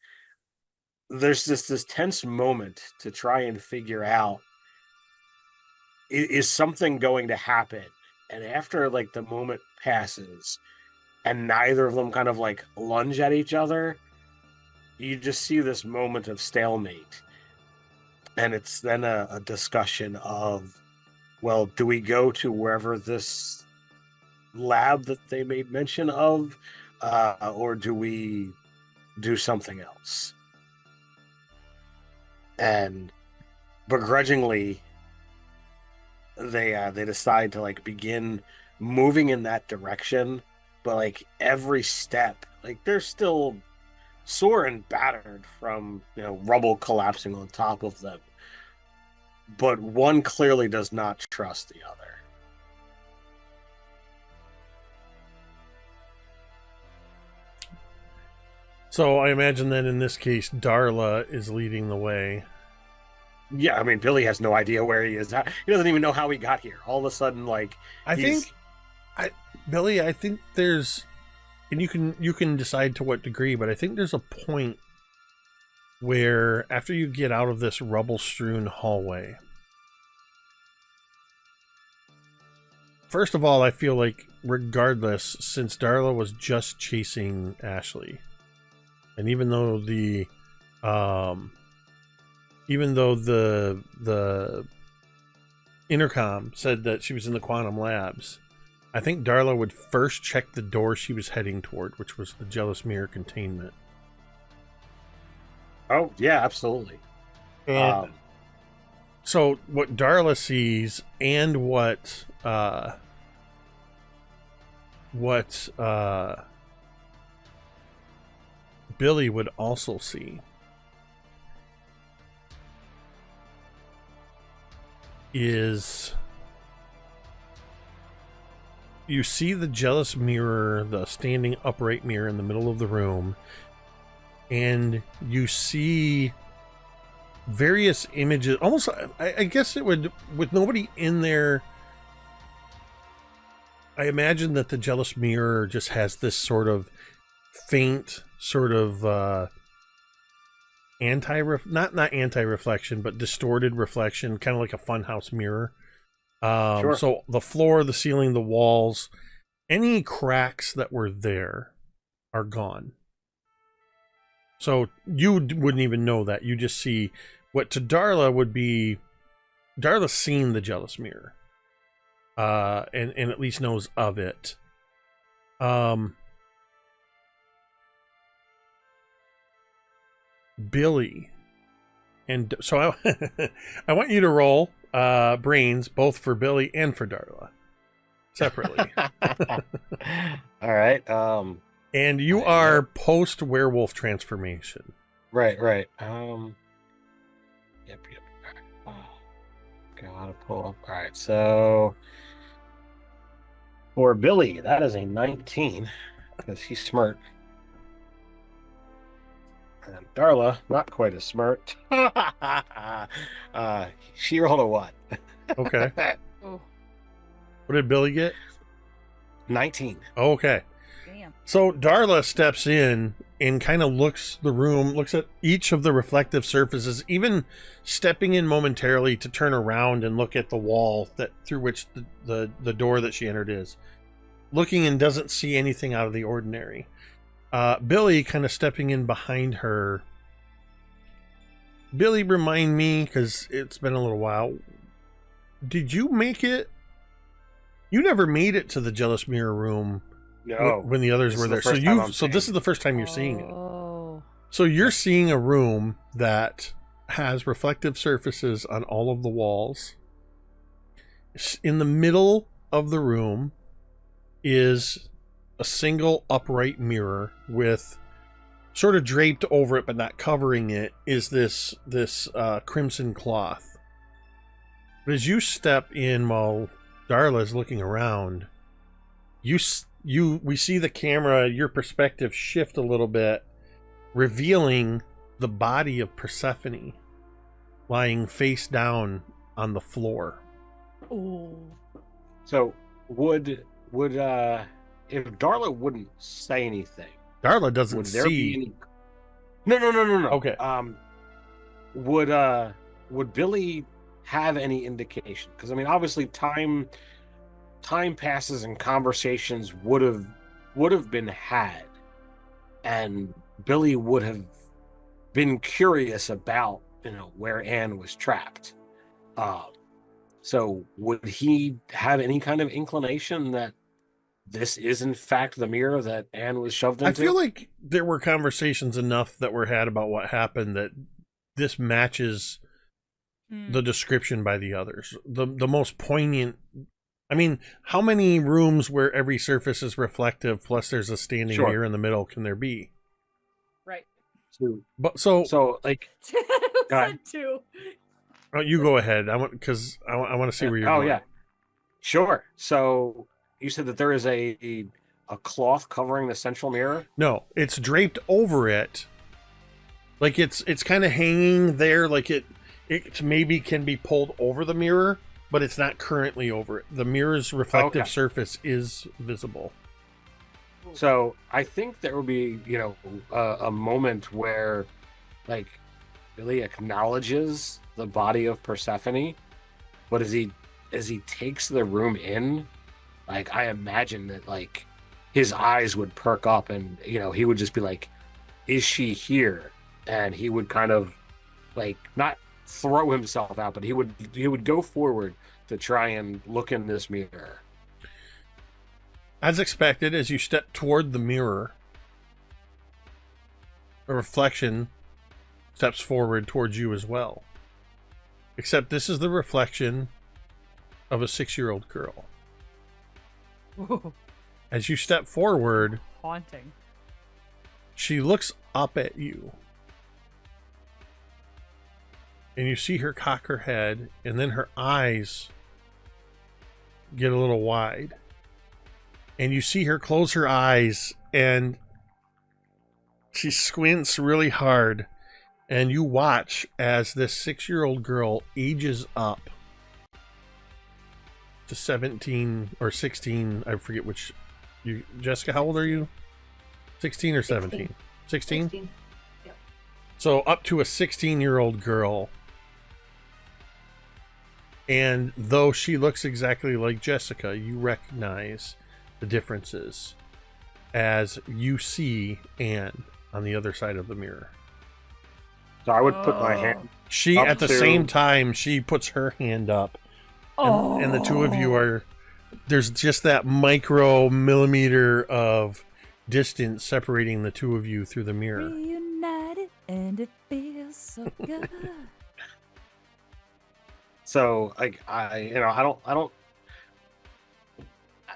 there's this tense moment to try and figure out, is something going to happen? And after like the moment passes and neither of them kind of like lunge at each other, you just see this moment of stalemate. And it's then a discussion of, well, do we go to wherever this lab that they made mention of, or do we do something else? And begrudgingly, they decide to like begin moving in that direction, but like every step, like they're still sore and battered from rubble collapsing on top of them, but one clearly does not trust the other. So I imagine that in this case, Darla is leading the way. Yeah, I mean, Billy has no idea where he is. He doesn't even know how he got here. All of a sudden, like, Billy, I think there's, and you can decide to what degree, but I think there's a point where after you get out of this rubble-strewn hallway, first of all, I feel like regardless, since Darla was just chasing Ashley, and even though the intercom said that she was in the quantum labs, I think Darla would first check the door she was heading toward, which was the Jealous Mirror containment. Oh, yeah, absolutely. And so what Darla sees and what Billy would also see is you see the Jealous Mirror, the standing upright mirror in the middle of the room, and you see various images, almost, I guess it would, with nobody in there, I imagine that the Jealous Mirror just has this sort of faint, sort of not anti-reflection, but distorted reflection, kind of like a funhouse mirror. Sure. So the floor, the ceiling, the walls, any cracks that were there are gone. So you wouldn't even know that. You just see what to Darla would be, Darla's seen the Jealous Mirror, and at least knows of it. Billy, and so I want you to roll brains both for Billy and for Darla separately. All right. And you are post werewolf transformation. Right. Yep. Gotta pull up. All right. So for Billy, that is a 19 because he's smart. And Darla, not quite as smart. She rolled a 1. Okay. Oh, What did Billy get? 19. Okay. damn. So Darla steps in and kind of looks the room, looks at each of the reflective surfaces, even stepping in momentarily to turn around and look at the wall that through which the door that she entered is. Looking and doesn't see anything out of the ordinary. Billy kind of stepping in behind her. Billy, remind me, because it's been a little while. Did you make it? You never made it to the Jealous Mirror room. No. When the others were there. So this is the first time you're seeing it. Oh. So you're seeing a room that has reflective surfaces on all of the walls. In the middle of the room is a single upright mirror with, sort of draped over it but not covering it, is this crimson cloth. But as you step in while Darla's looking around, we see the camera, your perspective shift a little bit, revealing the body of Persephone lying face down on the floor. Oh. So would if Darla wouldn't say anything, Darla doesn't would there be see. any? No. Okay. Would Billy have any indication? Because I mean, obviously, time passes and conversations would have been had, and Billy would have been curious about where Anne was trapped. So would he have any kind of inclination that this is in fact the mirror that Anne was shoved into? I feel like there were conversations enough that were had about what happened that this matches the description by the others. The most poignant. I mean, how many rooms where every surface is reflective plus there's a standing mirror in the middle can there be? Right. But so like said two. Oh, you go ahead. I want to see where you're going. Oh yeah, sure. So you said that there is a cloth covering the central mirror? No, it's draped over it. Like it's kind of hanging there, like it maybe can be pulled over the mirror, but it's not currently over it. The mirror's reflective surface is visible. So I think there will be, a moment where, like, Billy acknowledges the body of Persephone, but as he takes the room in, like, I imagine that, like, his eyes would perk up and, he would just be like, is she here? And he would kind of, like, not throw himself out, but he would go forward to try and look in this mirror. As expected, as you step toward the mirror, a reflection steps forward towards you as well. Except this is the reflection of a 6-year-old girl. Whoa. As you step forward, Haunting. she looks up at you. And you see her cock her head, and then her eyes get a little wide. And you see her close her eyes, and she squints really hard. And you watch as this 6-year-old girl ages up to 17 or 16. I forget which. Jessica, how old are you? 16 or 17? 16? 16. Yep. So up to a 16-year-old girl. And though she looks exactly like Jessica, you recognize the differences as you see Anne on the other side of the mirror. So I would put my hand. She, at the same time, she puts her hand up. And the two of you are... There's just that micro millimeter of distance separating the two of you through the mirror. Reunited and it feels so good. So, like, I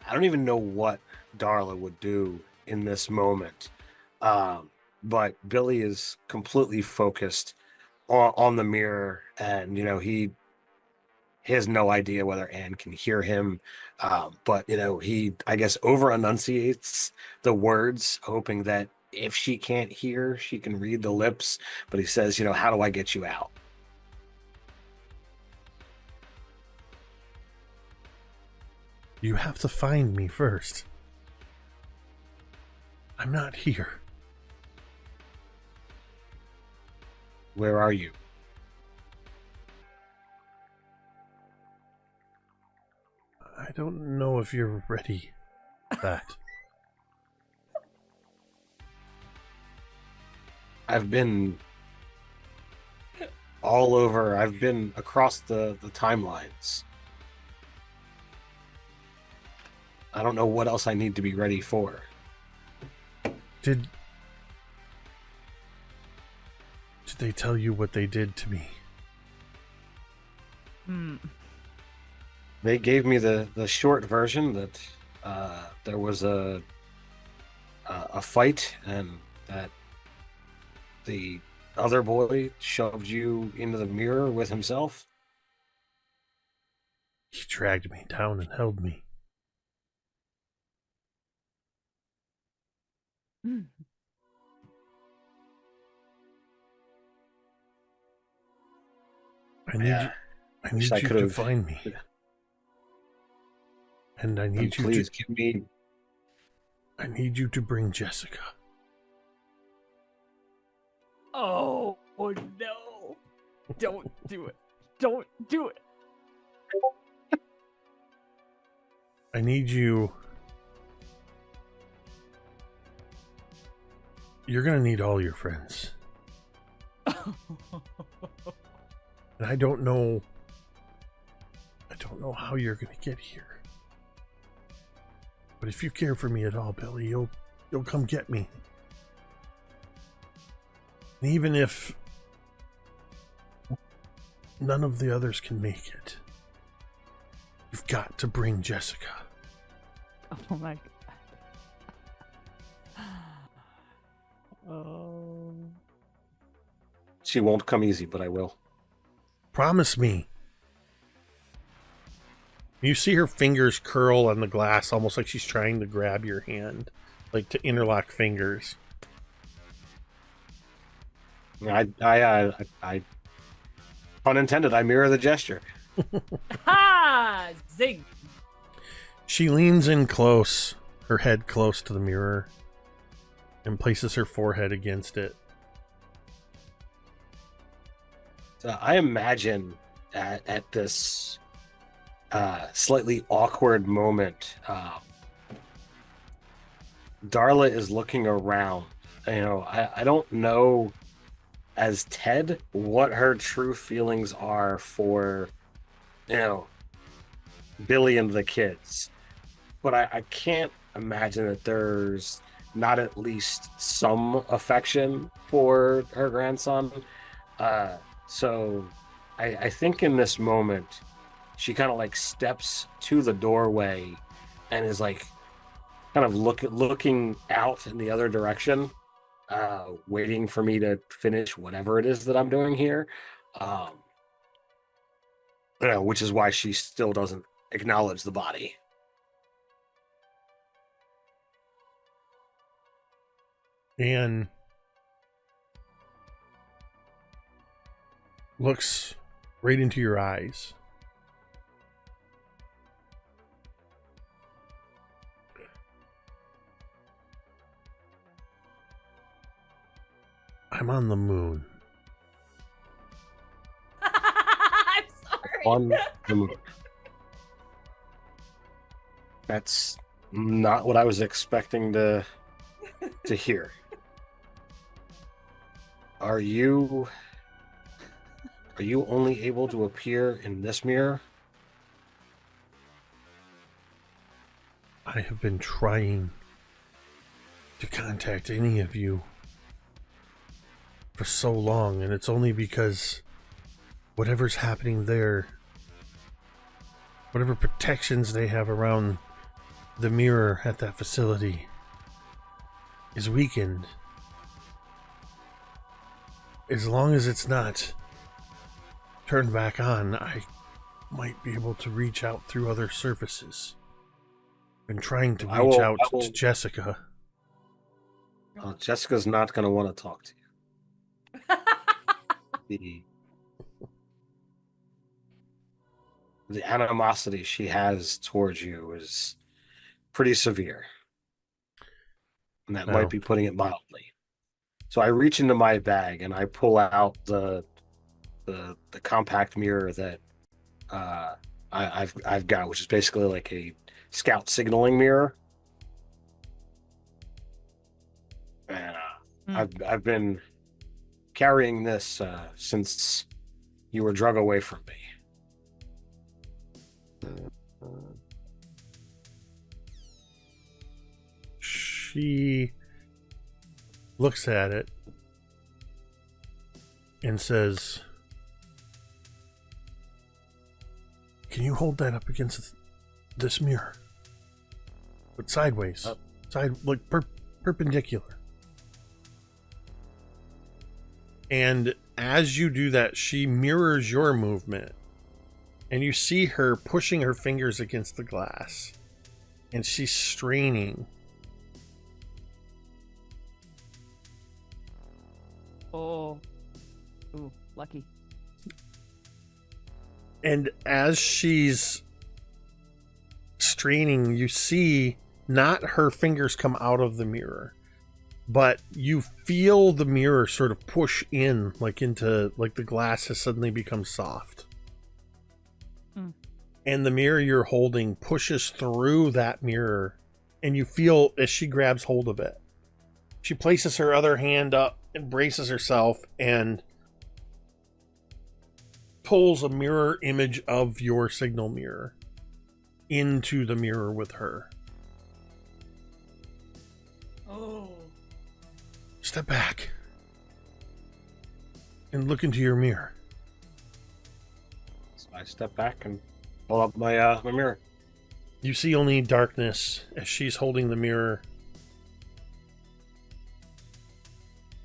don't even know what Darla would do in this moment. But Billy is completely focused on the mirror, and he has no idea whether Anne can hear him. But he, I guess, over enunciates the words, hoping that if she can't hear, she can read the lips. But he says, how do I get you out? You have to find me first. I'm not here. Where are you? I don't know if you're ready for that. I've been all over. I've been across the timelines. I don't know what else I need to be ready for. Did they tell you what they did to me? They gave me the short version that there was a fight and that the other boy shoved you into the mirror with himself. He dragged me down and held me. I need you. I need you to find me. And I need you please to give me. I need you to bring Jessica. Oh no. Don't do it. Don't do it. I need you. You're gonna need all your friends. And I don't know how you're gonna get here. But if you care for me at all, Billy, you'll come get me. And even if none of the others can make it, you've got to bring Jessica. Oh my god. Oh. She won't come easy, but I will. Promise me. You see her fingers curl on the glass, almost like she's trying to grab your hand, like to interlock fingers. I unintended. I mirror the gesture. Ha! Zing! She leans in close, her head close to the mirror, and places her forehead against it. So I imagine at this slightly awkward moment, Darla is looking around. I don't know as Ted what her true feelings are for, Billy and the kids. But I can't imagine that there's not at least some affection for her grandson. So I think in this moment, she kind of like steps to the doorway and is like kind of looking out in the other direction, waiting for me to finish whatever it is that I'm doing here. Which is why she still doesn't acknowledge the body. And looks right into your eyes. I'm on the moon. I'm sorry. On the moon. That's not what I was expecting to hear. Are you only able to appear in this mirror? I have been trying to contact any of you for so long, and it's only because whatever's happening there, whatever protections they have around the mirror at that facility is weakened. As long as it's not turned back on, I might be able to reach out through other surfaces. Been trying to reach out to Jessica. Jessica's not going to want to talk to you. The animosity she has towards you is pretty severe. And that might be putting it mildly. So I reach into my bag and I pull out the compact mirror that I've got, which is basically like a scout signaling mirror. And I've been carrying this since you were drug away from me. She looks at it and says, "Can you hold that up against this mirror? But sideways. Like perpendicular." And as you do that, she mirrors your movement. And you see her pushing her fingers against the glass. And she's straining. Oh. Ooh, lucky. And as she's straining, you see not her fingers come out of the mirror, but you feel the mirror sort of push in, like the glass has suddenly become soft. And the mirror you're holding pushes through that mirror, and you feel as she grabs hold of it. She places her other hand up and braces herself and pulls a mirror image of your signal mirror into the mirror with her. Oh. Step back and look into your mirror. So I step back and pull up my mirror. You see only darkness as she's holding the mirror.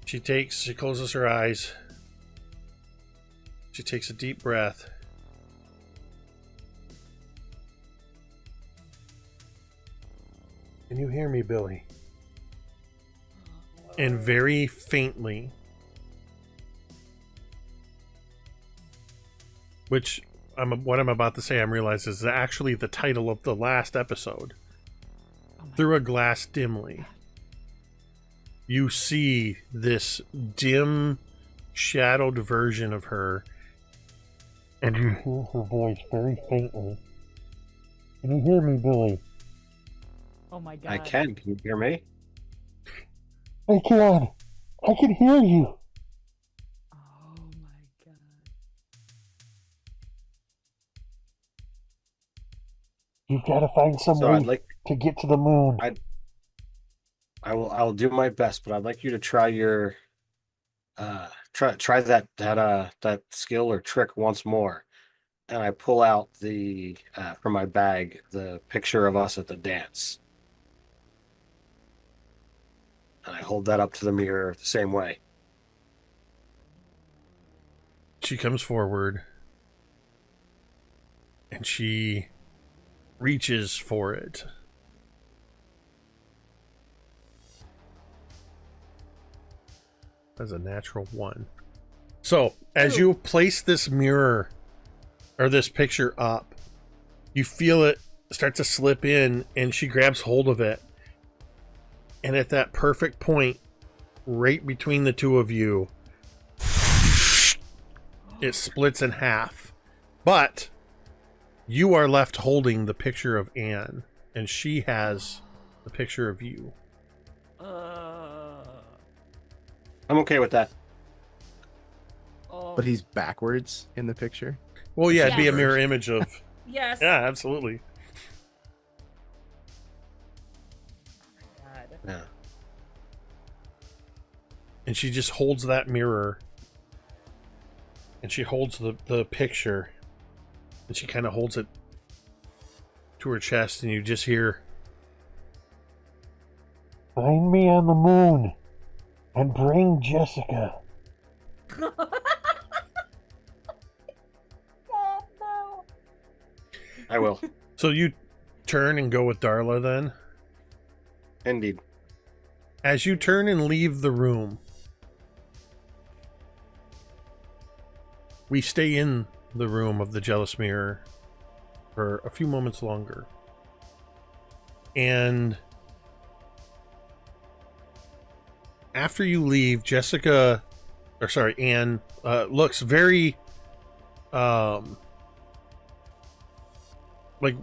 She closes her eyes. She takes a deep breath. Can you hear me, Billy? And very faintly, which what I'm about to say, I'm realizing is actually the title of the last episode. Through a glass dimly, you see this dim, shadowed version of her, and you hear her voice very faintly. Can you hear me, Billy? Oh my god. I can. Can you hear me? I can. I can hear you. Oh my god. You've got to find some So way I'd like. to get to the moon. I'll do my best, but I'd like you to try your try that skill or trick once more. And I pull out from my bag the picture of us at the dance. And I hold that up to the mirror the same way. She comes forward and she reaches for it. That's a natural 1. So, as you place this mirror or this picture up, you feel it start to slip in, and she grabs hold of it. And at that perfect point, right between the two of you, it splits in half. But you are left holding the picture of Anne, and she has the picture of you. I'm okay with that. Oh. But he's backwards in the picture. Well, yeah, it'd be a Yes. mirror image of... Yes. Yeah, absolutely. God. Yeah. And she just holds that mirror, and she holds the picture, and she kind of holds it to her chest, and you just hear, "Find me on the moon and bring Jessica." God, no. I will. So you turn and go with Darla then? Indeed. As you turn and leave the room, we stay in the room of the jealous mirror for a few moments longer. And after you leave, Anne looks very like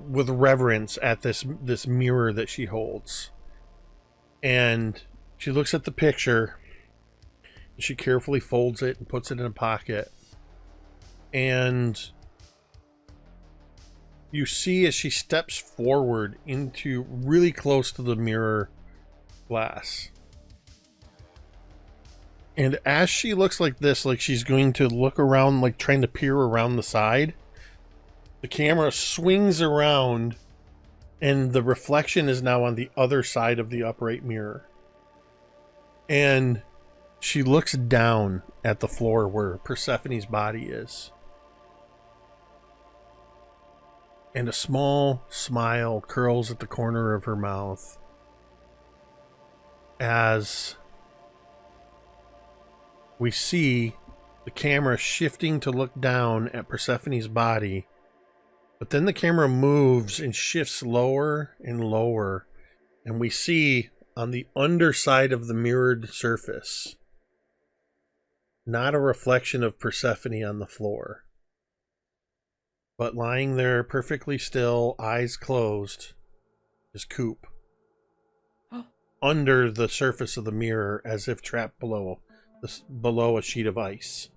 with reverence at this mirror that she holds. And she looks at the picture, and she carefully folds it and puts it in a pocket. And you see as she steps forward into really close to the mirror glass. And as she looks like this, like she's going to look around, like trying to peer around the side, the camera swings around and the reflection is now on the other side of the upright mirror. And she looks down at the floor where Persephone's body is. And a small smile curls at the corner of her mouth as we see the camera shifting to look down at Persephone's body, but then the camera moves and shifts lower and lower, and we see on the underside of the mirrored surface, not a reflection of Persephone on the floor, but lying there perfectly still, eyes closed, is Coop. Under the surface of the mirror, as if trapped below a sheet of ice.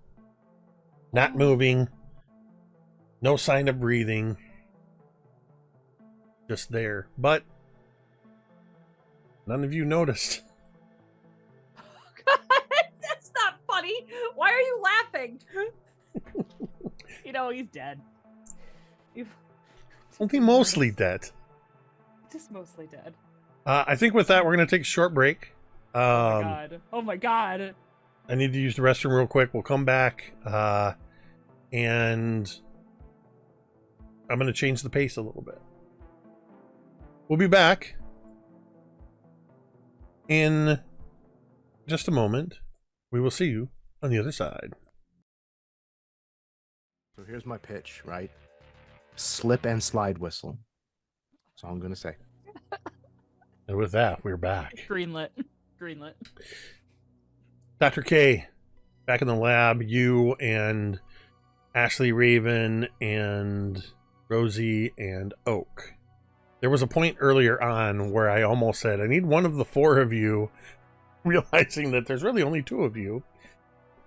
Not moving, no sign of breathing, just there. But none of you noticed. That's not funny. Why are you laughing? He's dead. Only mostly dead. Just mostly dead. I think with that, we're going to take a short break. Oh my god. I need to use the restroom real quick. We'll come back, and I'm going to change the pace a little bit. We'll be back in just a moment. We will see you on the other side. So here's my pitch, right? Slip and slide whistle. That's all I'm going to say. And with that, we're back. Greenlit. Dr. K, back in the lab, you and Ashley Raven and Rosie and Oak. There was a point earlier on where I almost said, I need one of the four of you, realizing that there's really only two of you.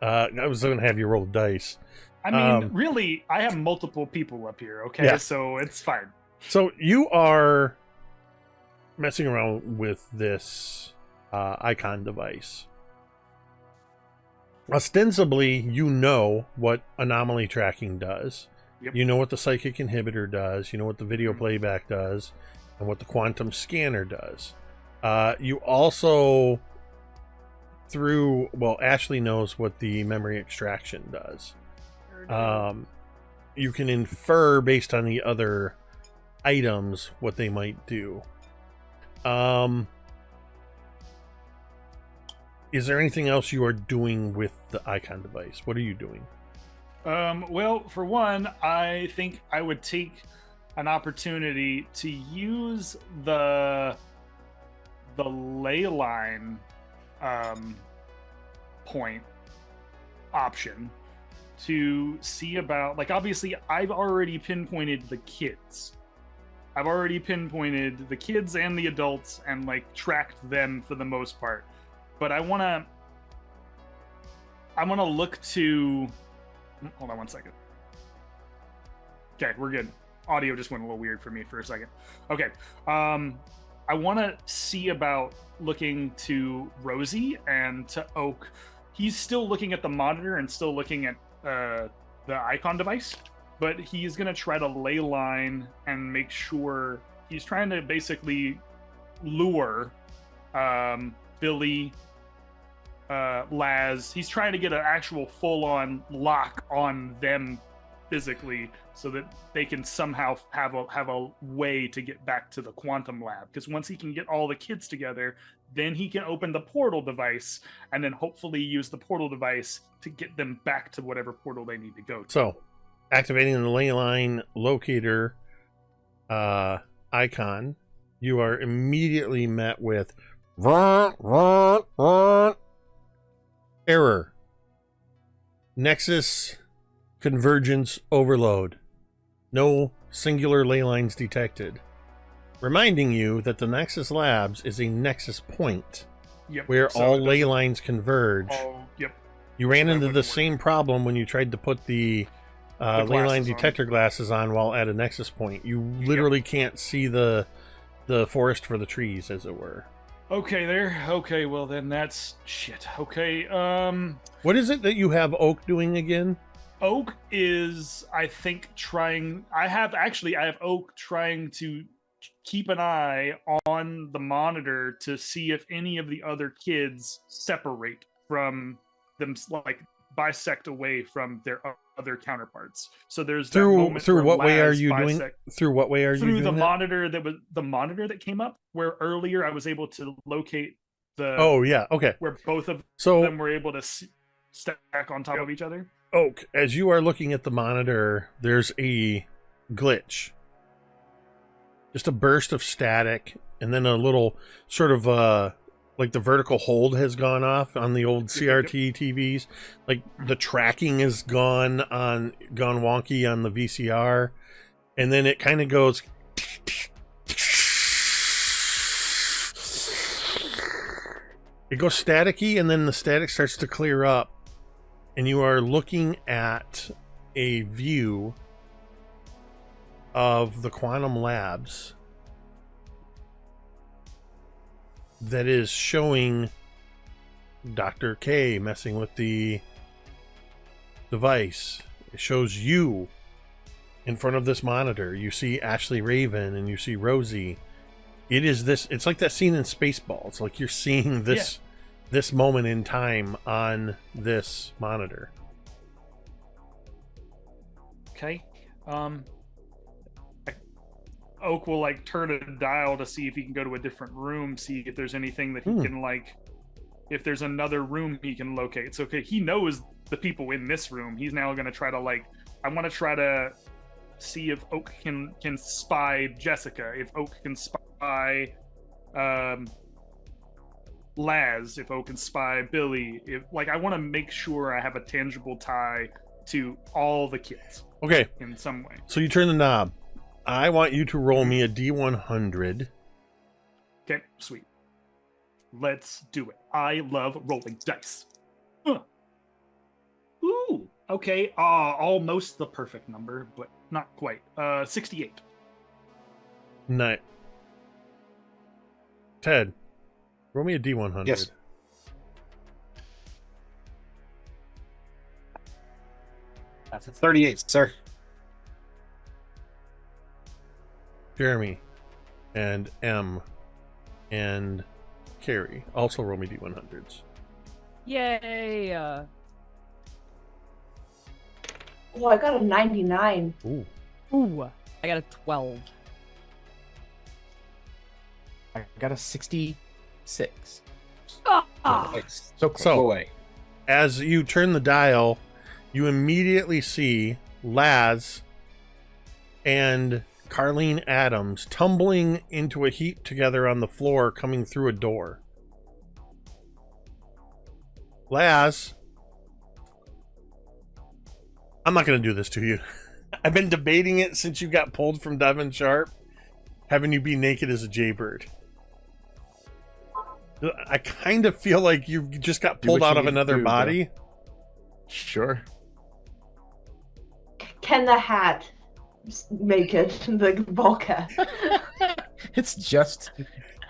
I was going to have you roll dice. I mean, really, I have multiple people up here, okay? Yeah. So it's fine. So you are messing around with this icon device. Ostensibly, you know what anomaly tracking does. Yep. You know what the psychic inhibitor does. You know what the video playback does, and what the quantum scanner does. You also, Ashley knows what the memory extraction does. You can infer based on the other items what they might do. Is there anything else you are doing with the icon device? What are you doing? Well, for one, I think I would take an opportunity to use the ley line point option to see about, like, obviously I've already pinpointed the kids. I've already pinpointed the kids and the adults and, like, tracked them for the most part. But I want to look to... Hold on one second. Okay, we're good. Audio just went a little weird for me for a second. Okay. I want to see about looking to Rosie and to Oak. He's still looking at the monitor and still looking at the icon device, but he's going to try to ley line and make sure he's trying to basically lure Billy, Laz. He's trying to get an actual full-on lock on them physically so that they can somehow have a way to get back to the quantum lab. Because once he can get all the kids together, then he can open the portal device and then hopefully use the portal device to get them back to whatever portal they need to go to. So, activating the ley line locator icon, you are immediately met with error. Nexus convergence overload. No singular ley lines detected. Reminding you that the Nexus Labs is a nexus point where So all it ley doesn't- lines converge. Yep. You ran that into wouldn't the work. same problem when you tried to put the ley line glasses on. detector glasses on while at a nexus point. You literally can't see the forest for the trees, as it were. Okay, there. Okay, well then that's shit. Okay, What is it that you have Oak doing again? Oak is, I think, trying. I have Oak trying to keep an eye on the monitor to see if any of the other kids separate from them, like bisect away from their other counterparts. So there's that moment Through where what way are Laz you doing? Through what way are you through doing the that? monitor the monitor that came up, where earlier I was able to locate the Oh yeah, okay. where both of So them were able to see. stack on top of each other. Oak, as you are looking at the monitor, there's a glitch. Just a burst of static, and then a little sort of like the vertical hold has gone off on the old CRT TVs. Like the tracking is gone wonky on the VCR, and then it kind of goes. It goes staticky, and then the static starts to clear up, and you are looking at a view of the quantum labs that is showing Dr. K messing with the device. It shows you in front of this monitor. You see Ashley Raven and you see Rosie. It's like that scene in Spaceballs. Like you're seeing this moment in time on this monitor. Okay. Oak will like turn a dial to see if he can go to a different room, see if there's anything that he can like, if there's another room he can locate. So okay, he knows the people in this room. He's now going to try to like, I want to try to see if Oak can spy Jessica, if Oak can spy Laz, if Oak can spy Billy. If like, I want to make sure I have a tangible tie to all the kids. Okay. In some way. So you turn the knob. I want you to roll me a D100. Okay, sweet. Let's do it. I love rolling dice. Ooh, okay. Almost the perfect number, but not quite. 68. Nice. Ted, roll me a D100. Yes. That's a 38, sir. Jeremy and M and Carrie also roll me D100s. Yay! Oh, I got a 99. Ooh. Ooh, I got a 12. I got a 66. Ah! So close. So, away. as you turn the dial, you immediately see Laz and Carlene Adams tumbling into a heap together on the floor, coming through a door. Laz, I'm not going to do this to you. I've been debating it since you got pulled from Devon Sharp, having you be naked as a jaybird. I kind of feel like you just got Do pulled what out you of need to another do, body. Sure. Can the hat make it the ball cap? It's just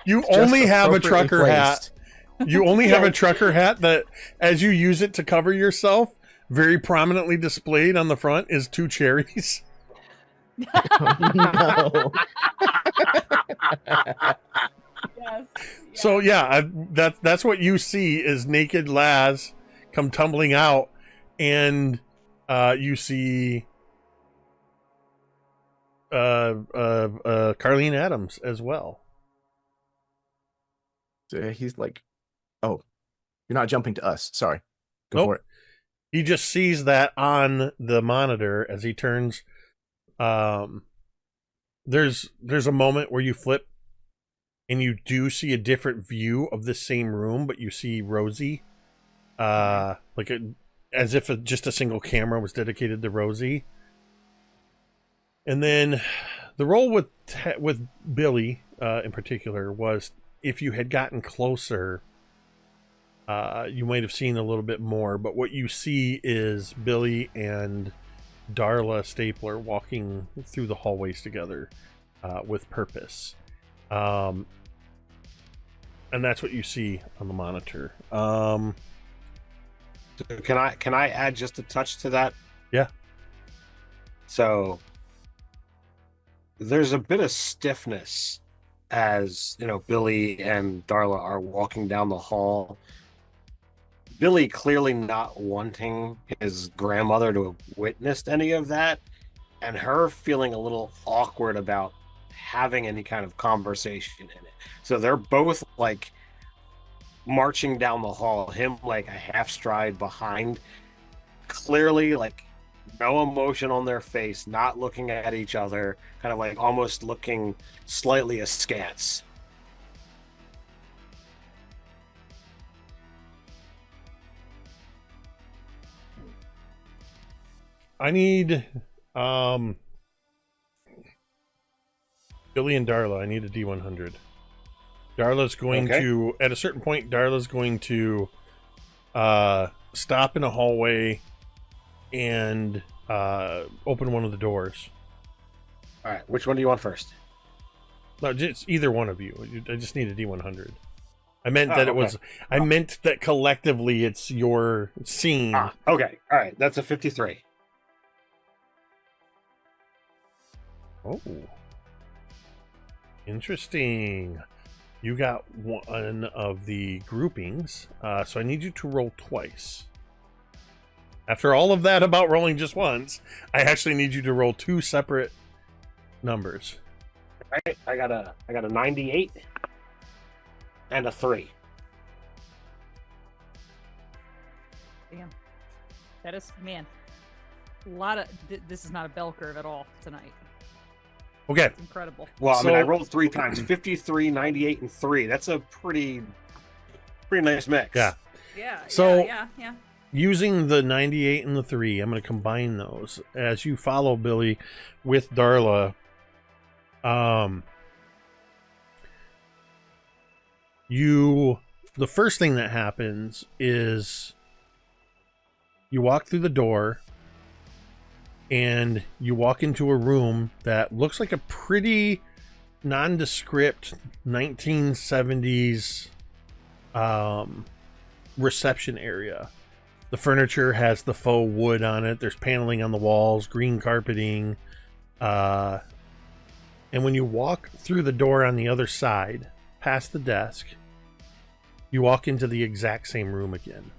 You only have a appropriately trucker hat. placed. You only have a Yes. trucker hat that, as you use it to cover yourself, very prominently displayed on the front is 2 cherries. No. Yes. So yeah, that's what you see is naked Laz come tumbling out, and you see Carlene Adams as well. So he's like, "Oh, you're not jumping to us. Sorry. Go Nope. for it." He just sees that on the monitor as he turns. There's a moment where you flip and you do see a different view of the same room, but you see Rosie, as if just a single camera was dedicated to Rosie. And then the role with Billy in particular was, if you had gotten closer, you might have seen a little bit more. But what you see is Billy and Darla Stapler walking through the hallways together with purpose. And that's what you see on the monitor. Can I add just a touch to that? Yeah. So there's a bit of stiffness as, Billy and Darla are walking down the hall. Billy clearly not wanting his grandmother to have witnessed any of that, and her feeling a little awkward about having any kind of conversation in it. So they're both like marching down the hall, him like a half stride behind, clearly like no emotion on their face, not looking at each other, kind of like almost looking slightly askance. I need Billy and Darla. I need a D100. Darla's going Okay. to, at a certain point, Darla's going to stop in a hallway and open one of the doors. All right, which one do you want first? No, just either one of you. I just need a D100. I meant Oh, that it okay. was. I meant that collectively it's your scene. Okay. All right, that's a 53. Oh, interesting. You got one of the groupings, so I need you to roll twice. After all of that about rolling just once, I actually need you to roll two separate numbers. All right, I got a 98 and a 3. Damn. That is, man, a lot of, this is not a bell curve at all tonight. Okay. It's incredible. Well, I mean, I So- rolled 3 times, 53, 98, and 3. That's a pretty nice mix. Yeah. Yeah. So- yeah. Using the 98 and the 3, I'm going to combine those as you follow Billy with Darla. The first thing that happens is you walk through the door and you walk into a room that looks like a pretty nondescript 1970s reception area. The furniture has the faux wood on it. There's paneling on the walls, green carpeting. And when you walk through the door on the other side, past the desk, you walk into the exact same room again.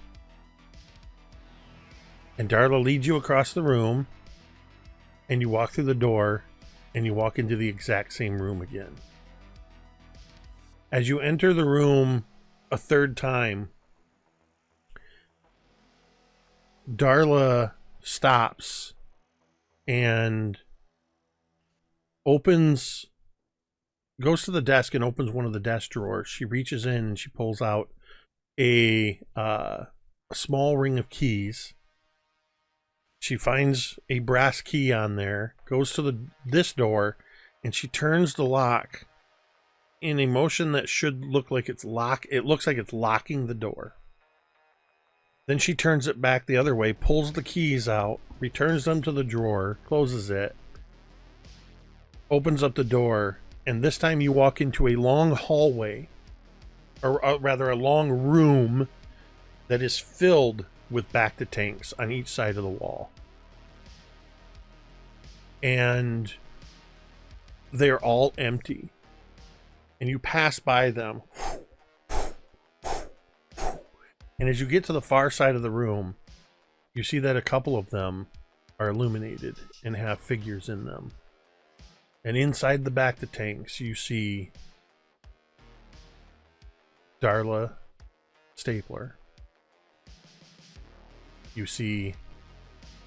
And Darla leads you across the room, and you walk through the door, and you walk into the exact same room again. As you enter the room a third time, Darla stops and goes to the desk and opens one of the desk drawers. She reaches in and she pulls out a small ring of keys. She finds a brass key on there, goes to this door, and she turns the lock in a motion that should look like it's lock. It looks like it's locking the door. Then she turns it back the other way, pulls the keys out, returns them to the drawer, closes it, opens up the door, and this time you walk into a long hallway, or rather a long room that is filled with Bacta tanks on each side of the wall. And they're all empty. And you pass by them. And as you get to the far side of the room, you see that a couple of them are illuminated and have figures in them. And inside the Bacta tanks, you see Darla Stapler. You see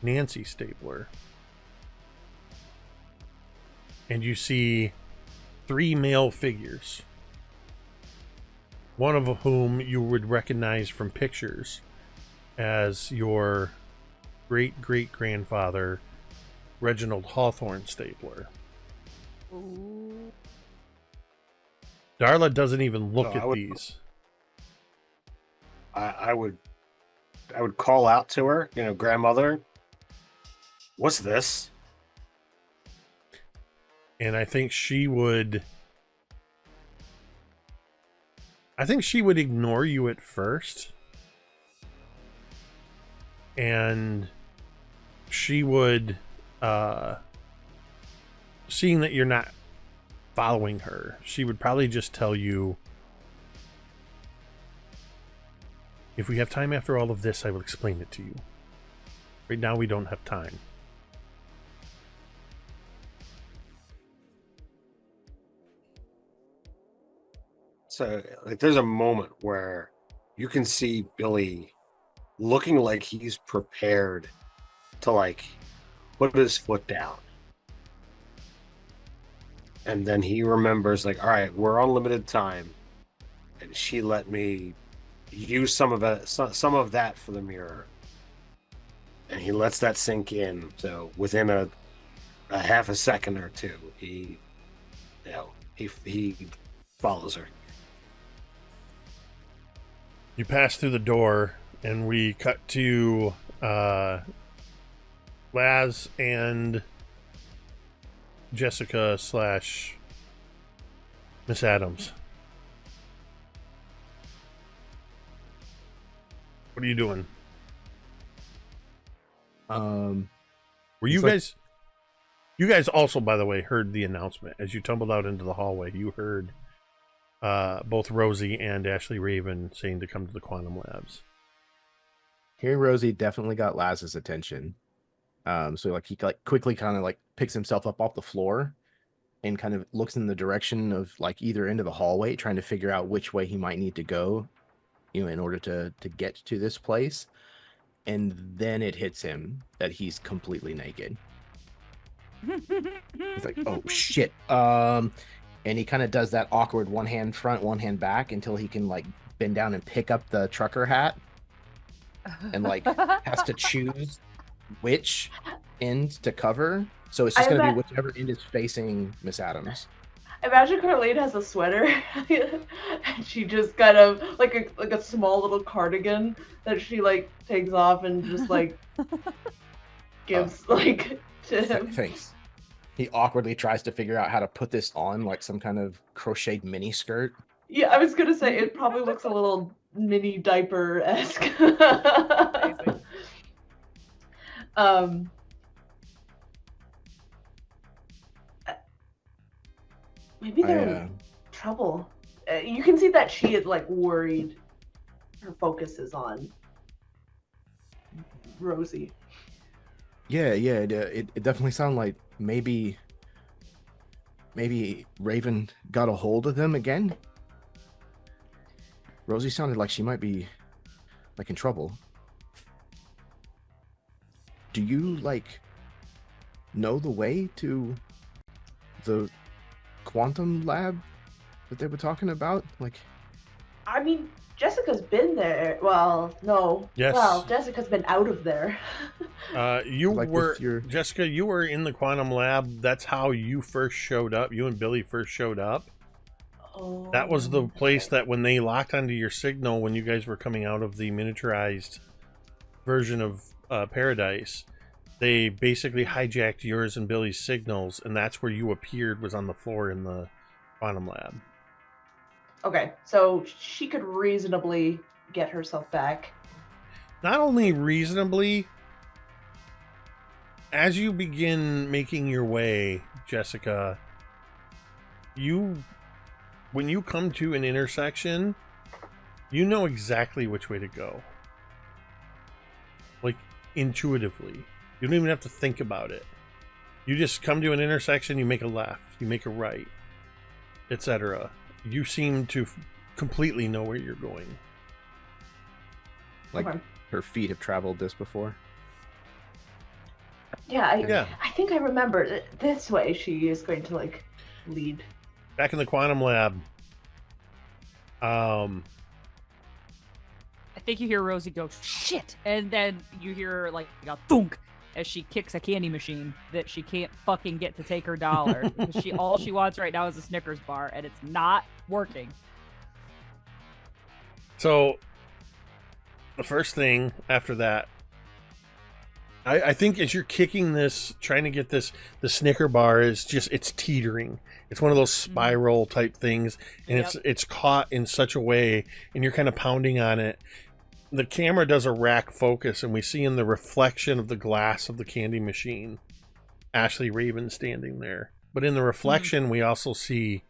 Nancy Stapler. And you see 3 male figures. One of whom you would recognize from pictures as your great-great-grandfather, Reginald Hawthorne Stapler. Ooh. Darla doesn't even look No, at these. I would call out to her, grandmother, what's this? And I think she would ignore you at first. And she would, seeing that you're not following her, she would probably just tell you, if we have time after all of this, I will explain it to you. Right now, we don't have time. So, like, there's a moment where you can see Billy looking like he's prepared to like put his foot down. And then he remembers, like, all right, we're on limited time, and she let me use some of that for the mirror. And he lets that sink in. So within a half a second or two, he follows her. You pass through the door, and we cut to Laz and Jessica / Miss Adams. What are you doing? Were you guys? You guys also, by the way, heard the announcement as you tumbled out into the hallway. You heard both Rosie and Ashley Raven saying to come to the Quantum Labs. Here, Rosie definitely got Laz's attention. So like he quickly kind of like picks himself up off the floor and kind of looks in the direction of like either end of the hallway, trying to figure out which way he might need to go, in order to get to this place. And then it hits him that he's completely naked. He's like, oh shit. And he kind of does that awkward one hand front, one hand back until he can like bend down and pick up the trucker hat and like has to choose which end to cover. So it's just going to be whichever end is facing Miss Adams. Imagine Carlene has a sweater and she just kind of like a small little cardigan that she like takes off and just like gives like to him. Thanks. He awkwardly tries to figure out how to put this on like some kind of crocheted mini skirt. Yeah, I was gonna say it probably looks a little mini diaper-esque. Maybe they're in trouble. You can see that she is like worried. Her focus is on Rosie. Yeah, it definitely sounded like maybe Raven got a hold of them again. Rosie sounded like she might be like in trouble. Do you like know the way to the quantum lab that they were talking about? Like, I mean, Jessica's been there. Well, no. Yes. Well, Jessica's been out of there. You like were Jessica. You were in the quantum lab. That's how you first showed up. You and Billy first showed up. Oh. That was the place that when they locked onto your signal when you guys were coming out of the miniaturized version of Paradise, they basically hijacked yours and Billy's signals, and that's where you appeared, was on the floor in the quantum lab. Okay, so she could reasonably get herself back. Not only reasonably, as you begin making your way, Jessica, when you come to an intersection, you know exactly which way to go. Like, intuitively. You don't even have to think about it. You just come to an intersection, you make a left, you make a right, etc. You seem to completely know where you're going. Like, Okay. her feet have traveled this before. Yeah, I think I remember this way she is going to like lead. Back in the quantum lab, I think you hear Rosie go, shit! And then you hear like a thunk as she kicks a candy machine that she can't fucking get to take her dollar. All she wants right now is a Snickers bar, and it's not working. so the first thing after that, I think as you're kicking this, trying to get this, the Snicker bar is just, it's teetering. It's one of those spiral type things, and it's caught in such a way, and you're kind of pounding on it. The camera does a rack focus, and we see in the reflection of the glass of the candy machine, Ashley Raven standing there. But in the reflection, we also see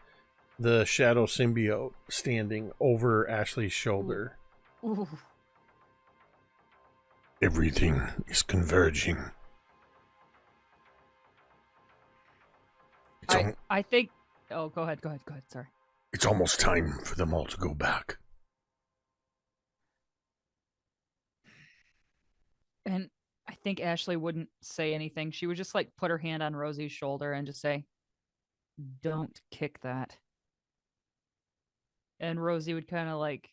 the shadow symbiote standing over Ashley's shoulder. Ooh. Everything is converging. I think... Oh, go ahead. Sorry. It's almost time for them all to go back. And I think Ashley wouldn't say anything. She would just like put her hand on Rosie's shoulder and just say, "Don't kick that." And Rosie would kind of like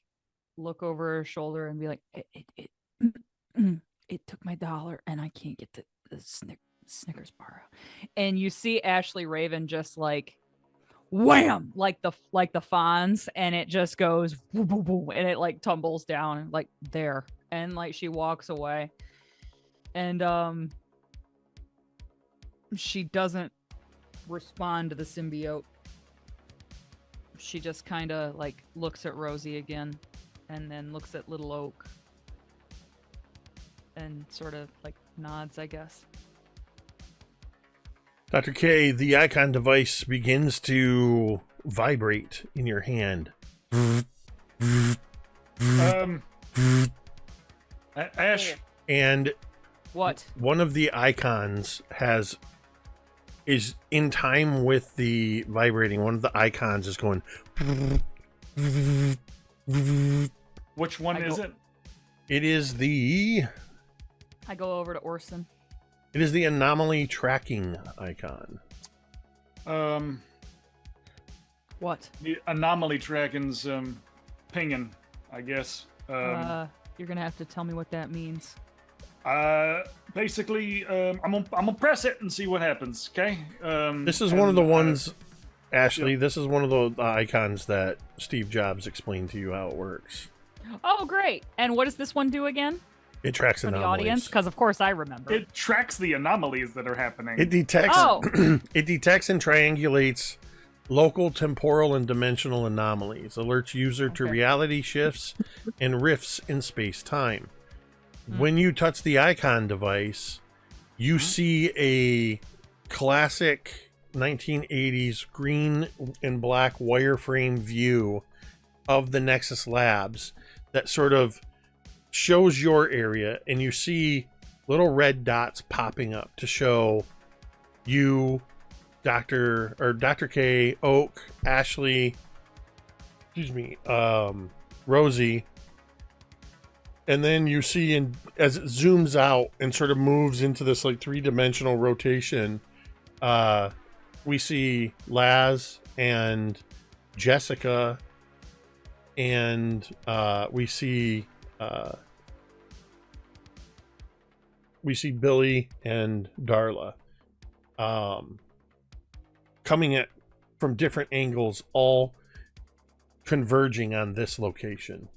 look over her shoulder and be like, it took my $1 and I can't get the Snickers bar out. And you see Ashley Raven just like wham, like the Fonz, and it just goes boo, boo, boo, and it like tumbles down like there, and like she walks away, and she doesn't respond to the symbiote. She just kind of like looks at Rosie again, and then looks at Little Oak, and sort of like nods, I guess. Dr. K, the icon device begins to vibrate in your hand. Ash, And What? one of the icons is in time with the vibrating. One of the icons is going. which one is it? It is the I go over to Orson. anomaly tracking icon. What? The anomaly tracking's pinging, I guess. You're gonna have to tell me what that means. Basically, I'm gonna press it and see what happens. Okay. This is one of the ones, Ashley. Yeah. This is one of the icons that Steve Jobs explained to you how it works. Oh, great! And what does this one do again? It tracks For anomalies. the audience, because of course I remember. It tracks the anomalies that are happening. It detects. Oh. It detects and triangulates local, temporal, and dimensional anomalies. Alerts user to Okay. reality shifts and rifts in space-time. When you touch the icon device, you see a classic 1980s green and black wireframe view of the Nexus Labs that sort of shows your area, and you see little red dots popping up to show you, Dr. K, Oak, Ashley, Rosie. And then you see, as it zooms out and sort of moves into this like 3-dimensional rotation, we see Laz and Jessica, and we see Billy and Darla, coming at from different angles, all converging on this location.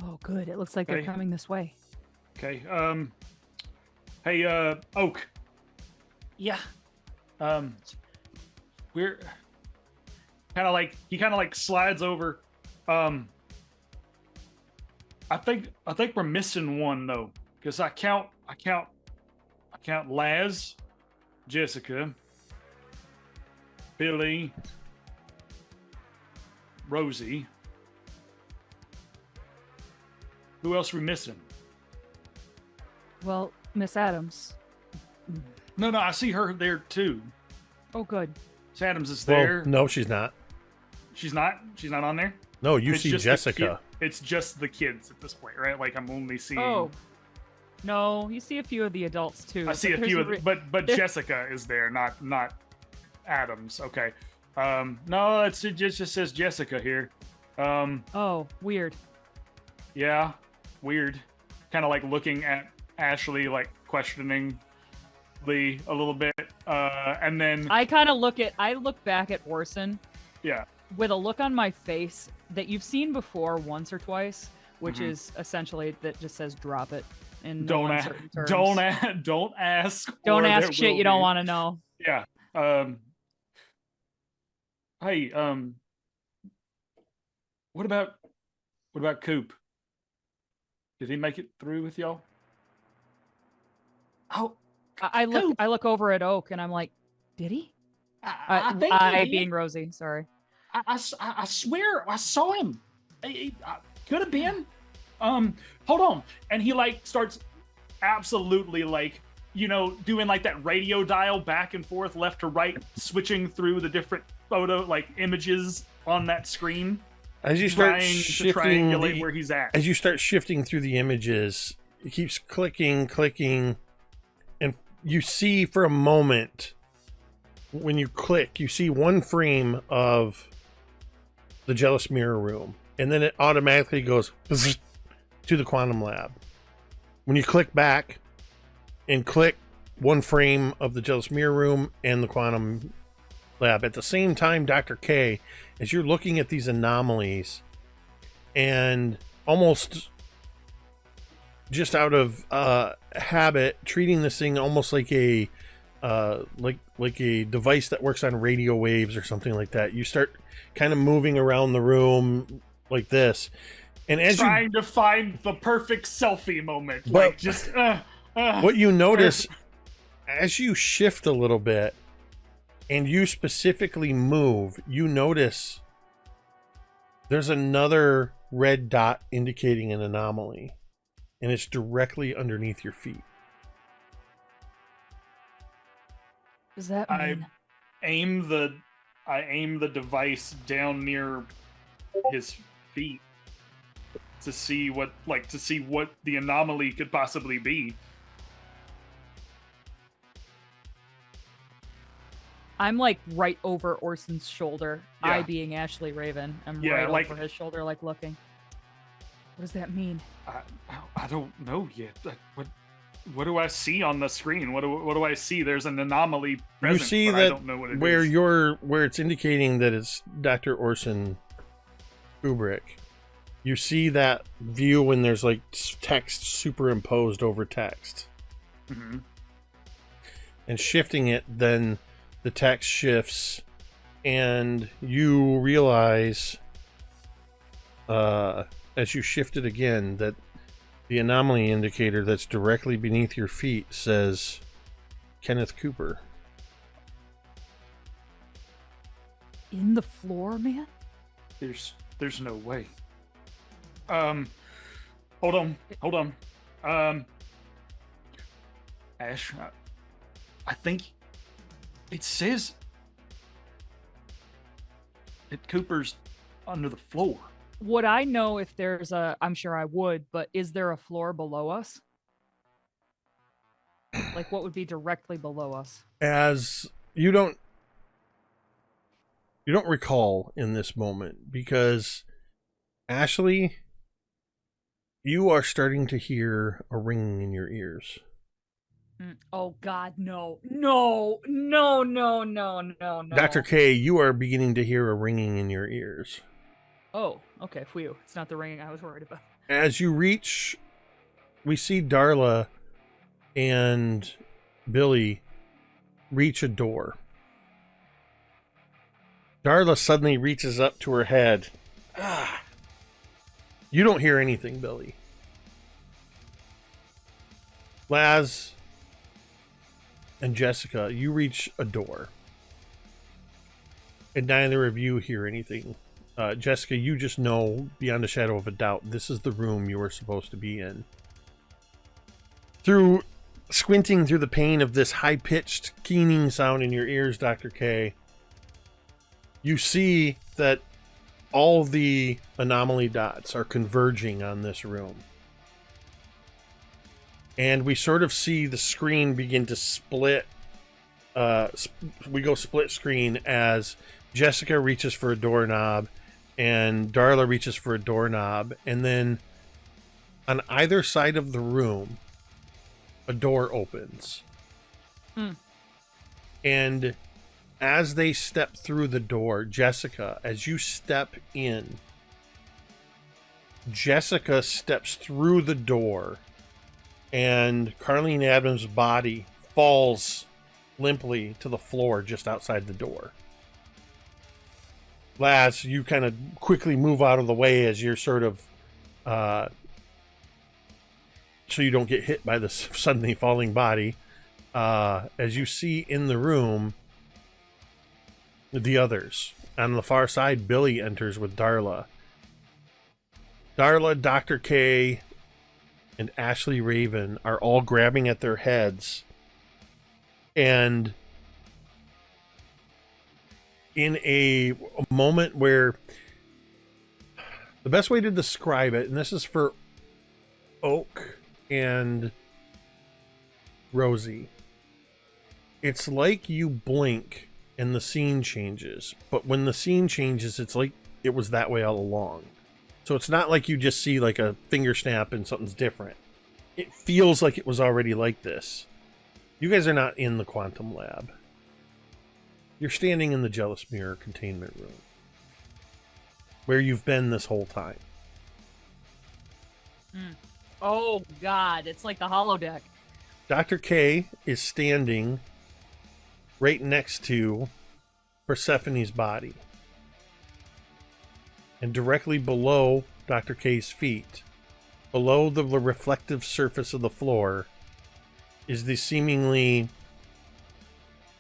Oh, good. It looks like they're Okay. coming this way. Okay. Hey, Oak. Yeah. We're kind of like he kind of like slides over. I think we're missing one though, because I count Laz, Jessica, Billy, Rosie. Who else are we missing? Well, Miss Adams. No, I see her there too. Oh, good. Miss Adams is there. Well, no, she's not. She's not on there. No, you It's see just the Jessica. It's just the kids at this point, right? Like I'm only seeing. Oh. No, you see a few of the adults too. I see a there's few, but there- Jessica is there, not Adams. Okay. No, it just says Jessica here. Oh, weird. Yeah, weird. Kind of like looking at Ashley, like questioning Lee a little bit, and then I look back at Orson yeah, with a look on my face that you've seen before once or twice, which Mhm. is essentially that just says drop it in no don't uncertain terms. don't ask. Don't or ask there shit will you don't be. want to know. Yeah. Hey, what about Coop? Did he make it through with y'all? Oh, I look over at Oak and I'm like, did he? I think I he did. being Rosie, sorry. I swear I saw him. Could have been. Hold on. And he like starts absolutely like, doing like that radio dial back and forth, left to right, switching through the different photo like images on that screen, As you start trying to shifting triangulate where he's at. as you start shifting through the images, it keeps clicking, and you see for a moment, when you click, you see one frame of the Jealous Mirror room, and then it automatically goes to the Quantum Lab. When you click back and click one frame of the Jealous Mirror room and the Quantum Lab. At the same time, Dr. K, as you're looking at these anomalies and almost just out of habit, treating this thing almost like a like a device that works on radio waves or something like that, you start kind of moving around the room like this, and as trying to find the perfect selfie moment, But- like just what you notice as you shift a little bit and you specifically move, you notice there's another red dot indicating an anomaly, and it's directly underneath your feet. Does that I mean? aim the device down near his feet to see what the anomaly could possibly be. I'm like right over Orson's shoulder. Yeah. I being Ashley Raven. I'm Yeah, right like- over his shoulder, like looking. What does that mean? I don't know yet. What do I see on the screen? What do I see? There's an anomaly present, You see but I that don't know what it where is. where it's indicating that it's Dr. Orson Kubrick. You see that view when there's like text superimposed over text, Mhm. and shifting it, then the text shifts, and you realize as you shift it again that the anomaly indicator that's directly beneath your feet says Kenneth Cooper. In the floor, man? There's no way. Hold on. Ash, I think it says that Cooper's under the floor. Would I know if there's a? I'm sure I would, but is there a floor below us? Like, what would be directly below us? As you don't recall in this moment, because Ashley, you are starting to hear a ringing in your ears. Oh God, no, no, no, no, no, no, no. Dr. K, you are beginning to hear a ringing in your ears. Oh, okay, phew. It's not the ringing I was worried about. As you reach, we see Darla and Billy reach a door. Darla suddenly reaches up to her head. Ah. You don't hear anything, Billy. Laz and Jessica, you reach a door. And neither of you hear anything. Jessica, you just know beyond a shadow of a doubt this is the room you were supposed to be in. Through squinting through the pain of this high-pitched keening sound in your ears, Dr. K, you see that all the anomaly dots are converging on this room. And we sort of see the screen begin to split. We go split screen as Jessica reaches for a doorknob and Darla reaches for a doorknob. And then on either side of the room, a door opens. And as they step through the door, Jessica, as you step in, Jessica steps through the door and Carlene Adams' body falls limply to the floor just outside the door. Laz, you kind of quickly move out of the way as you're sort of so you don't get hit by this suddenly falling body. As you see in the room the others. On the far side, Billy enters with Darla. Darla, Dr. K, and Ashley Raven are all grabbing at their heads. And in a moment where the best way to describe it, and this is for Oak and Rosie. It's like you blink and the scene changes, but when the scene changes, it's like it was that way all along. So it's not like you just see like a finger snap and something's different. It feels like it was already like this. You guys are not in the quantum lab. You're standing in the jealous mirror containment room, where you've been this whole time. Oh, God. It's like the holodeck. Dr. K is standing right next to Persephone's body. And directly below Dr. K's feet, below the reflective surface of the floor, is the seemingly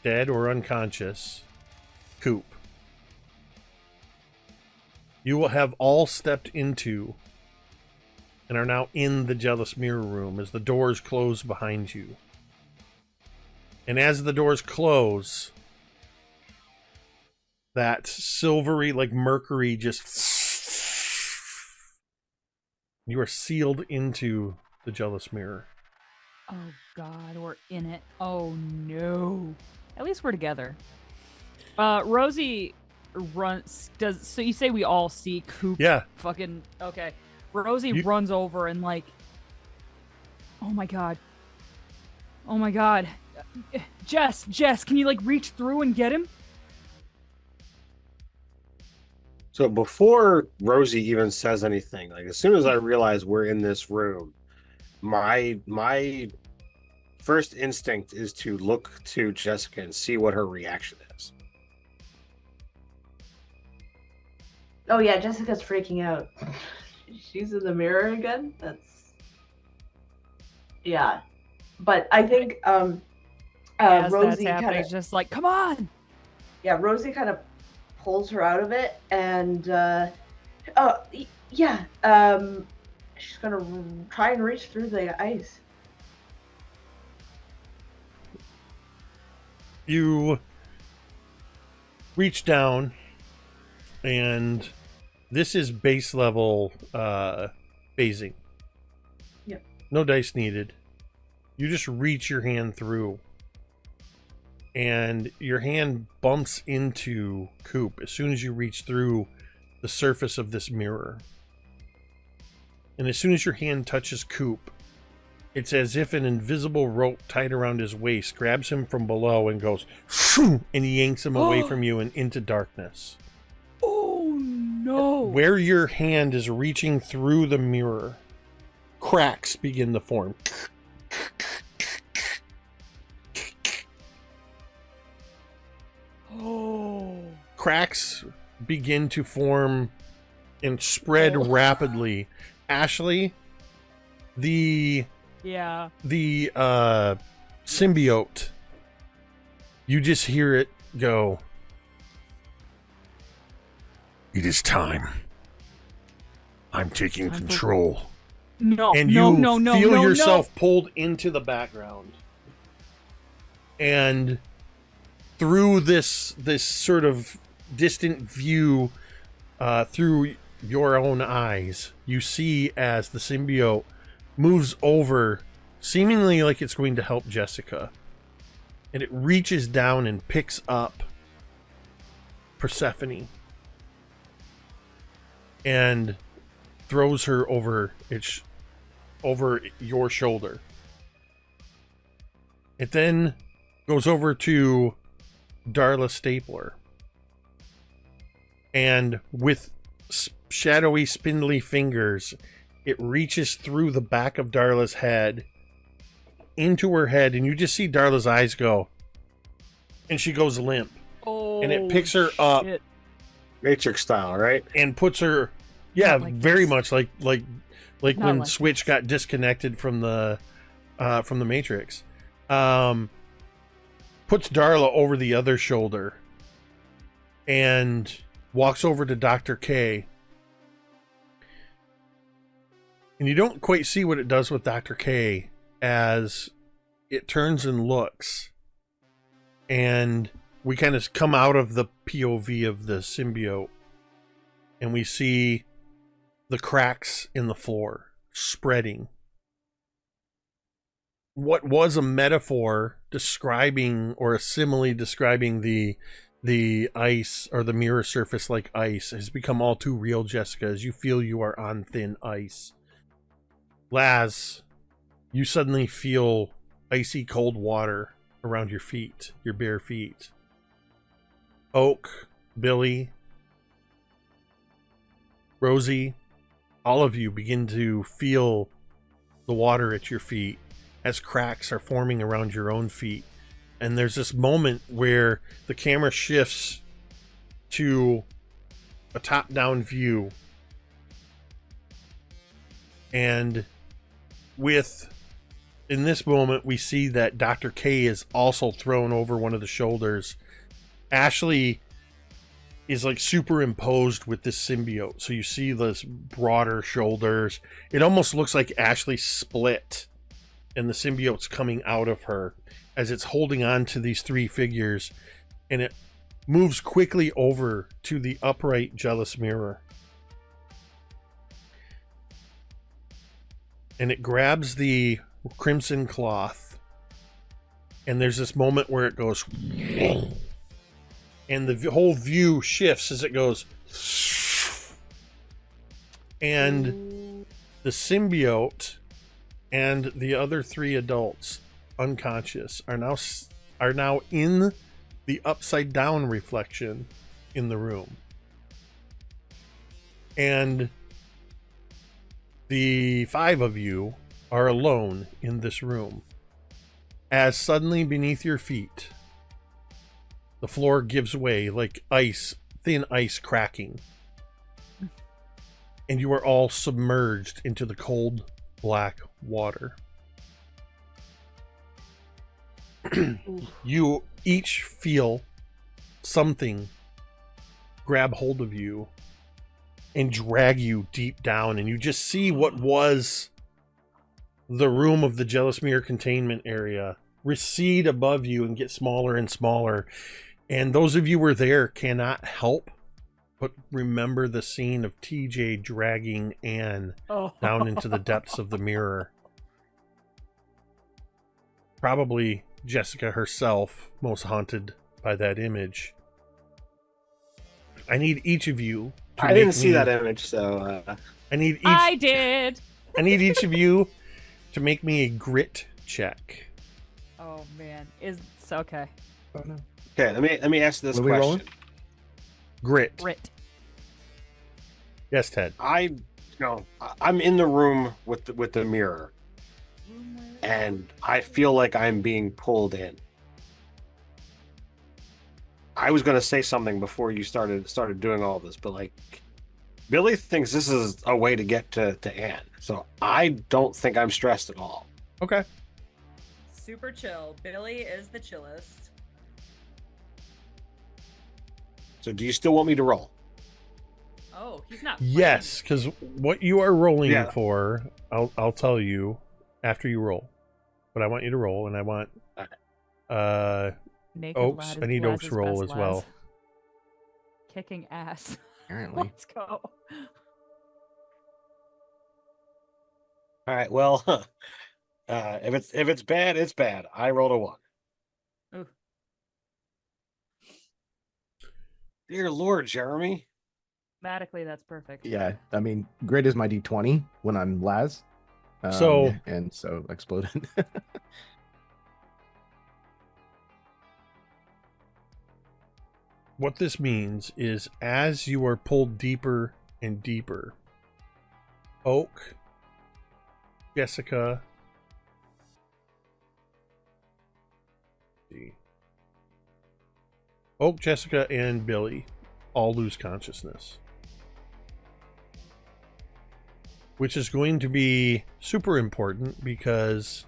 dead or unconscious Coop. You will have all stepped into and are now in the jealous mirror room as the doors close behind you. And as the doors close, that silvery, like mercury, just... You are sealed into the jealous mirror. Oh, God. We're in it. Oh, no. At least we're together. Rosie runs... So you say we all see Coop? Yeah. Fucking... Okay. Rosie runs over and like, oh my god, Jess, can you like reach through and get him? So before Rosie even says anything, like as soon as I realize we're in this room, my first instinct is to look to Jessica and see what her reaction is. Oh yeah, Jessica's freaking out. She's in the mirror again. Yeah, but I think As Rosie that's happening, kind of just like, come on. Yeah, Rosie kind of pulls her out of it, and she's gonna try and reach through the ice. You reach down, and this is base level phasing. Yep. No dice needed. You just reach your hand through, and your hand bumps into Coop as soon as you reach through the surface of this mirror. And as soon as your hand touches Coop, it's as if an invisible rope tied around his waist grabs him from below and goes, and yanks him away from you and into darkness. Oh no. Where your hand is reaching through the mirror, cracks begin to form. Oh. Cracks begin to form and spread rapidly. Ashley, the symbiote, you just hear it go, "It is time. I'm taking control." No, and you feel no, yourself pulled into the background. And through this sort of distant view, through your own eyes, you see as the symbiote moves over, seemingly like it's going to help Jessica. And it reaches down and picks up Persephone and throws her over your shoulder. It then goes over to Darla Stapler, and with shadowy, spindly fingers, it reaches through the back of Darla's head into her head, and you just see Darla's eyes go, and she goes limp. Oh, and it picks her up, Matrix style, right? and puts her, yeah, Not like very this. much like Not when like Switch this. got disconnected from the Matrix. Puts Darla over the other shoulder and walks over to Dr. K. And you don't quite see what it does with Dr. K as it turns and looks. And we kind of come out of the POV of the symbiote, and we see the cracks in the floor spreading. what was a metaphor describing, or a simile describing the ice, or the mirror surface like ice, has become all too real, Jessica, as you feel you are on thin ice. Laz, you suddenly feel icy cold water around your feet, your bare feet. Oak, Billy, Rosie, all of you begin to feel the water at your feet as cracks are forming around your own feet. And there's this moment where the camera shifts to a top-down view. And in this moment, we see that Dr. K is also thrown over one of the shoulders. Ashley is like superimposed with this symbiote. So you see this broader shoulders. It almost looks like Ashley split and the symbiote's coming out of her as it's holding on to these three figures, and it moves quickly over to the upright jealous mirror. And it grabs the crimson cloth, and there's this moment where it goes, and the whole view shifts as it goes, and the symbiote and the other three adults, unconscious, are now in the upside down reflection in the room. And the five of you are alone in this room, as suddenly beneath your feet the floor gives way like ice, thin ice cracking, and you are all submerged into the cold black water. You each feel something grab hold of you and drag you deep down, and you just see what was the room of the jealous mirror containment area recede above you and get smaller and smaller. And those of you who were there cannot help but remember the scene of TJ dragging Anne down into the depths of the mirror. Probably Jessica herself most haunted by that image. I need each of you to I didn't see that image, so I did. I need each of you to make me a grit check. Oh man, it's okay. Oh, no. okay. Let me ask this What are we rolling? question. Grit. Grit. Yes, Ted. I'm in the room with the mirror, and I feel like I'm being pulled in. I was going to say something before you started doing all this, but like, Billy thinks this is a way to get to Anne, so I don't think I'm stressed at all. Okay. Super chill. Billy is the chillest. So do you still want me to roll? Oh, he's not. Yes, because what you are rolling Yeah. for, I'll tell you after you roll. But I want you to roll, and I want Naked Oaks. Lad is I need Laz's Oaks roll best as well. Laz. Kicking ass. Apparently. Let's go. All right. Well, if it's bad, it's bad. I rolled a 1. Ooh. Dear Lord, Jeremy. Mathematically, that's perfect. Yeah, I mean, grit is my D20 when I'm Laz. So- and so exploded. What this means is, as you are pulled deeper and deeper, Oak, Jessica, Oak, Jessica, and Billy all lose consciousness, which is going to be super important because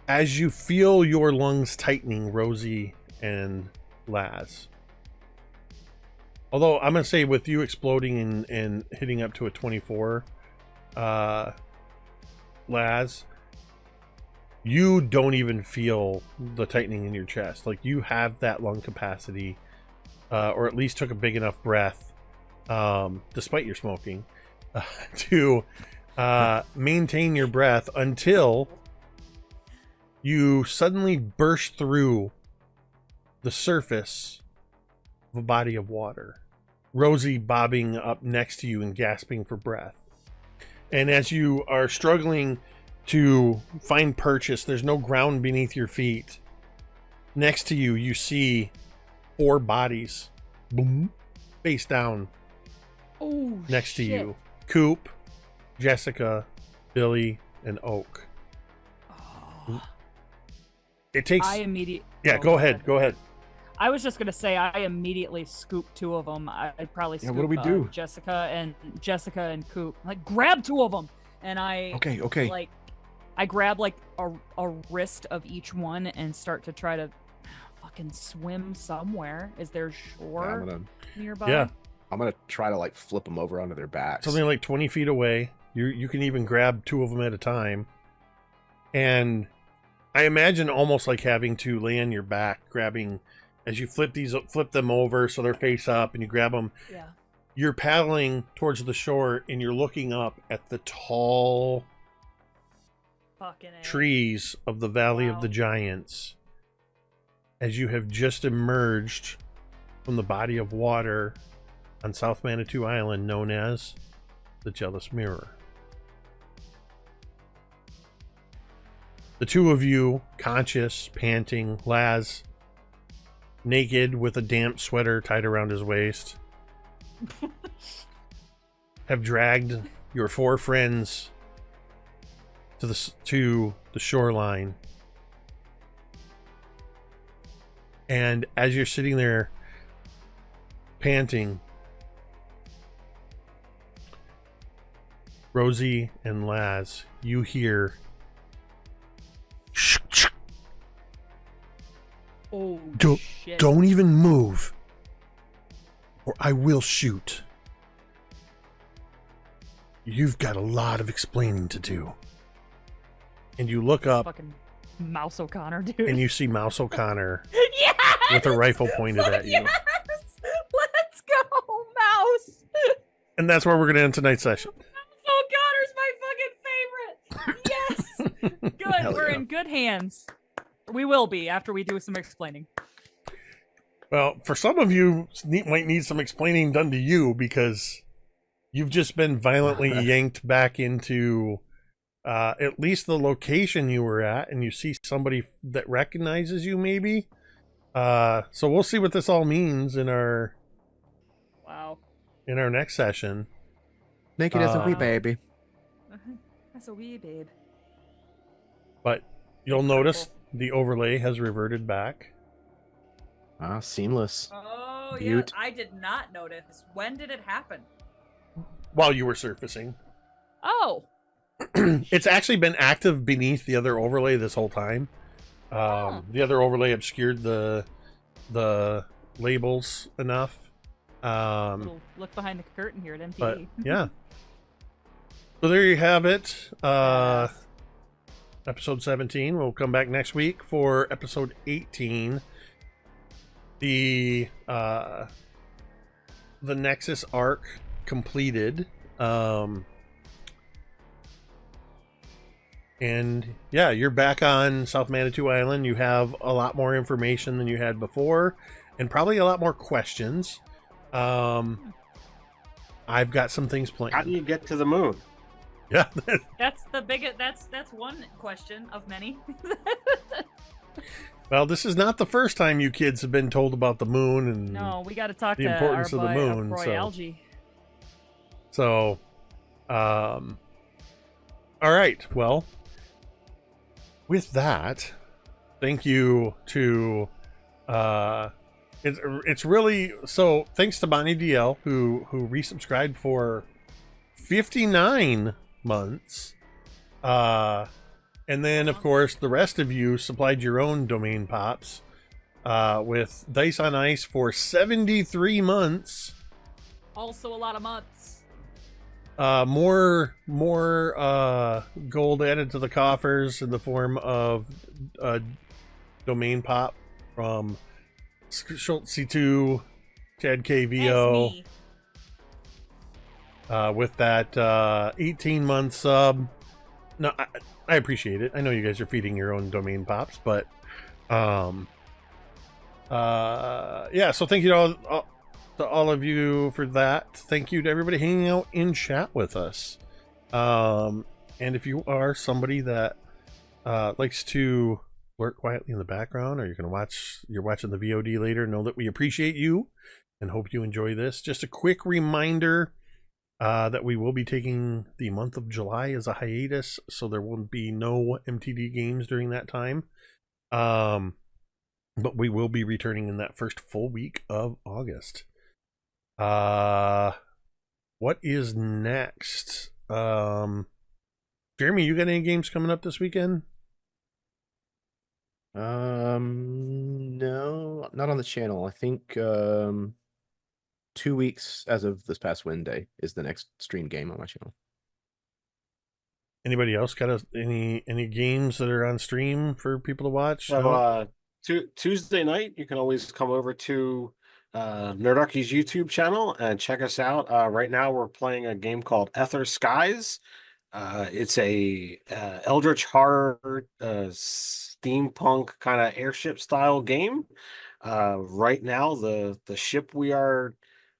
as you feel your lungs tightening, Rosie and Laz, although I'm gonna say with you exploding and hitting up to a 24, Laz, you don't even feel the tightening in your chest. Like, you have that lung capacity, or at least took a big enough breath, despite your smoking, to Maintain your breath until you suddenly burst through the surface of a body of water. Rosie bobbing up next to you and gasping for breath. And as you are struggling to find purchase, there's no ground beneath your feet. Next to you, you see 4 bodies, boom, face down. Oh, next to shit. you, Coop, Jessica, Billy, and Oak. Oh. It takes. Yeah, go ahead. I was just gonna say I immediately scooped 2 of them. I'd probably scoop what do we do? Jessica and Coop. Like, grab 2 of them, and I Okay. like I grab like a wrist of each one and start to try to fucking swim somewhere. Is there shore nearby? Yeah. I'm gonna try to like flip them over onto their backs. Something like 20 feet away. You can even grab 2 of them at a time. And I imagine almost like having to lay on your back, grabbing as you flip them over so they're face up, and you grab them. Yeah. You're paddling towards the shore, and you're looking up at the tall Fucking A. trees of the Valley of the Giants as you have just emerged from the body of water on South Manitou Island known as the Jealous Mirror. The 2 of you, conscious, panting, Laz, naked with a damp sweater tied around his waist, have dragged your 4 friends to the shoreline. And as you're sitting there panting, Rosie and Laz, you hear Oh, shit. Don't even move, or I will shoot. You've got a lot of explaining to do. And you look up, Fucking Mouse O'Connor, dude. and you see Mouse O'Connor yes! with a rifle pointed at you. Yes! Let's go, Mouse! And that's where we're going to end tonight's session. Mouse O'Connor's my fucking favorite! Yes! Good, Hell we're yeah. in good hands. We will be after we do some explaining. Well, for some of you, might need some explaining done to you because you've just been violently yanked back into at least the location you were at, and you see somebody that recognizes you, maybe. So we'll see what this all means in our next session. Naked as a wee baby. That's a wee babe. But you'll notice the overlay has reverted back. Ah, seamless. Oh, Butte. yeah. I did not notice. When did it happen? While you were surfacing. Oh. It's actually been active beneath the other overlay this whole time. The other overlay obscured the labels enough. Little look behind the curtain here at MTV. But yeah. So there you have it. Episode 17. We'll come back next week for episode 18. The Nexus arc completed. And yeah, you're back on South Manitou Island. You have a lot more information than you had before, and probably a lot more questions. I've got some things planned. How do you get to the moon? Yeah. That's the biggest. That's one question of many. Well, this is not the first time you kids have been told about the moon and No, we got to talk the to importance our of the boy, moon. Roy So, Algae. all right. Well, with that, thank you to it's really so. Thanks to Bonnie DL who resubscribed for 59 months. And then, of course, the rest of you supplied your own domain pops with Dice on Ice for 73 months. Also, a lot of months. More gold added to the coffers in the form of domain pop from Schultz C2, Chad KVO, That's me. with that 18-month sub. No, I appreciate it. I know you guys are feeding your own domain pops, but yeah. So thank you to all of you for that. Thank you to everybody hanging out in chat with us. And if you are somebody that likes to lurk quietly in the background, or you're watching the VOD later, know that we appreciate you and hope you enjoy this. Just a quick reminder that we will be taking the month of July as a hiatus, so there will be no MTD games during that time. But we will be returning in that first full week of August. What is next? Jeremy, you got any games coming up this weekend? No, not on the channel. I think 2 weeks as of this past Wednesday is the next stream game on my channel. Anybody else got any games that are on stream for people to watch? So Tuesday night, you can always come over to Nerdarchy's YouTube channel and check us out. Right now, we're playing a game called Ether Skies. It's a Eldritch horror steampunk kind of airship style game. Right now, the ship we are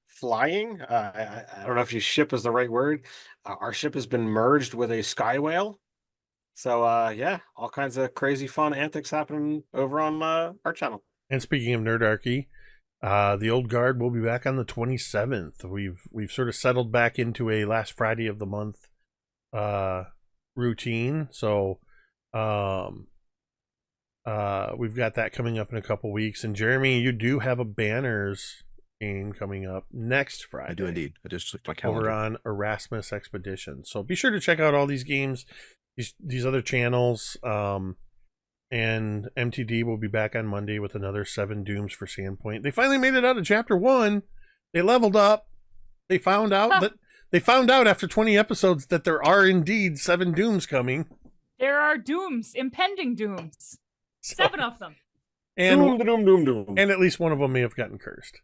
flying, I don't know if ship is the right word. Our ship has been merged with a sky whale. So yeah, all kinds of crazy fun antics happening over on our channel. And speaking of Nerdarchy, the old guard will be back on the 27th. We've sort of settled back into a last Friday of the month routine. So we've got that coming up in a couple weeks. And Jeremy, you do have a banners game coming up next Friday. I do indeed. I just looked at my calendar. Over on Erasmus Expedition. So be sure to check out all these games, these other channels. And MTD will be back on Monday with another 7 Dooms for Sandpoint. They finally made it out of Chapter 1. They leveled up. They found out after 20 episodes that there are indeed 7 Dooms coming. There are dooms, impending dooms. 7 of them. And Doom. And at least one of them may have gotten cursed.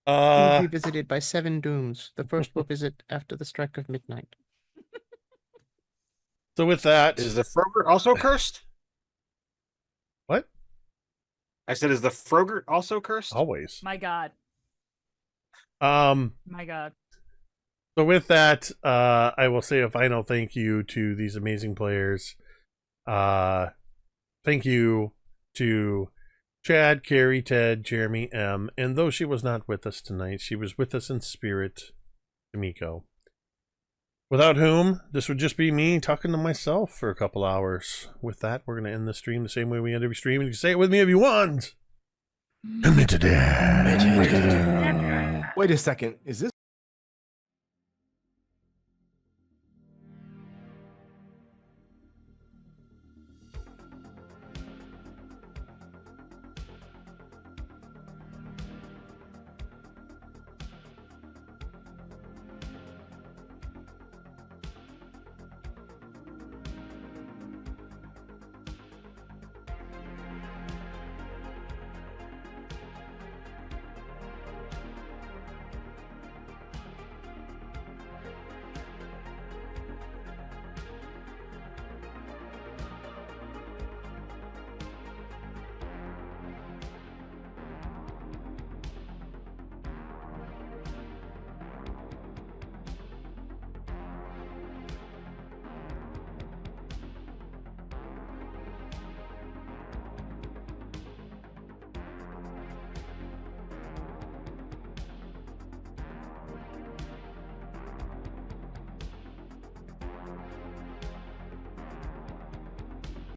He will be visited by 7 dooms. The first will visit after the strike of midnight. So with that, Is the Frogurt also cursed? What? I said, is the Frogurt also cursed? Always. My God. My God. So with that, I will say a final thank you to these amazing players. Thank you to Chad, Carrie, Ted, Jeremy, M. And though she was not with us tonight, she was with us in spirit, Tamiko. Without whom, this would just be me talking to myself for a couple hours. With that, we're going to end the stream the same way we end every stream. And you can say it with me if you want. Wait a second. Is this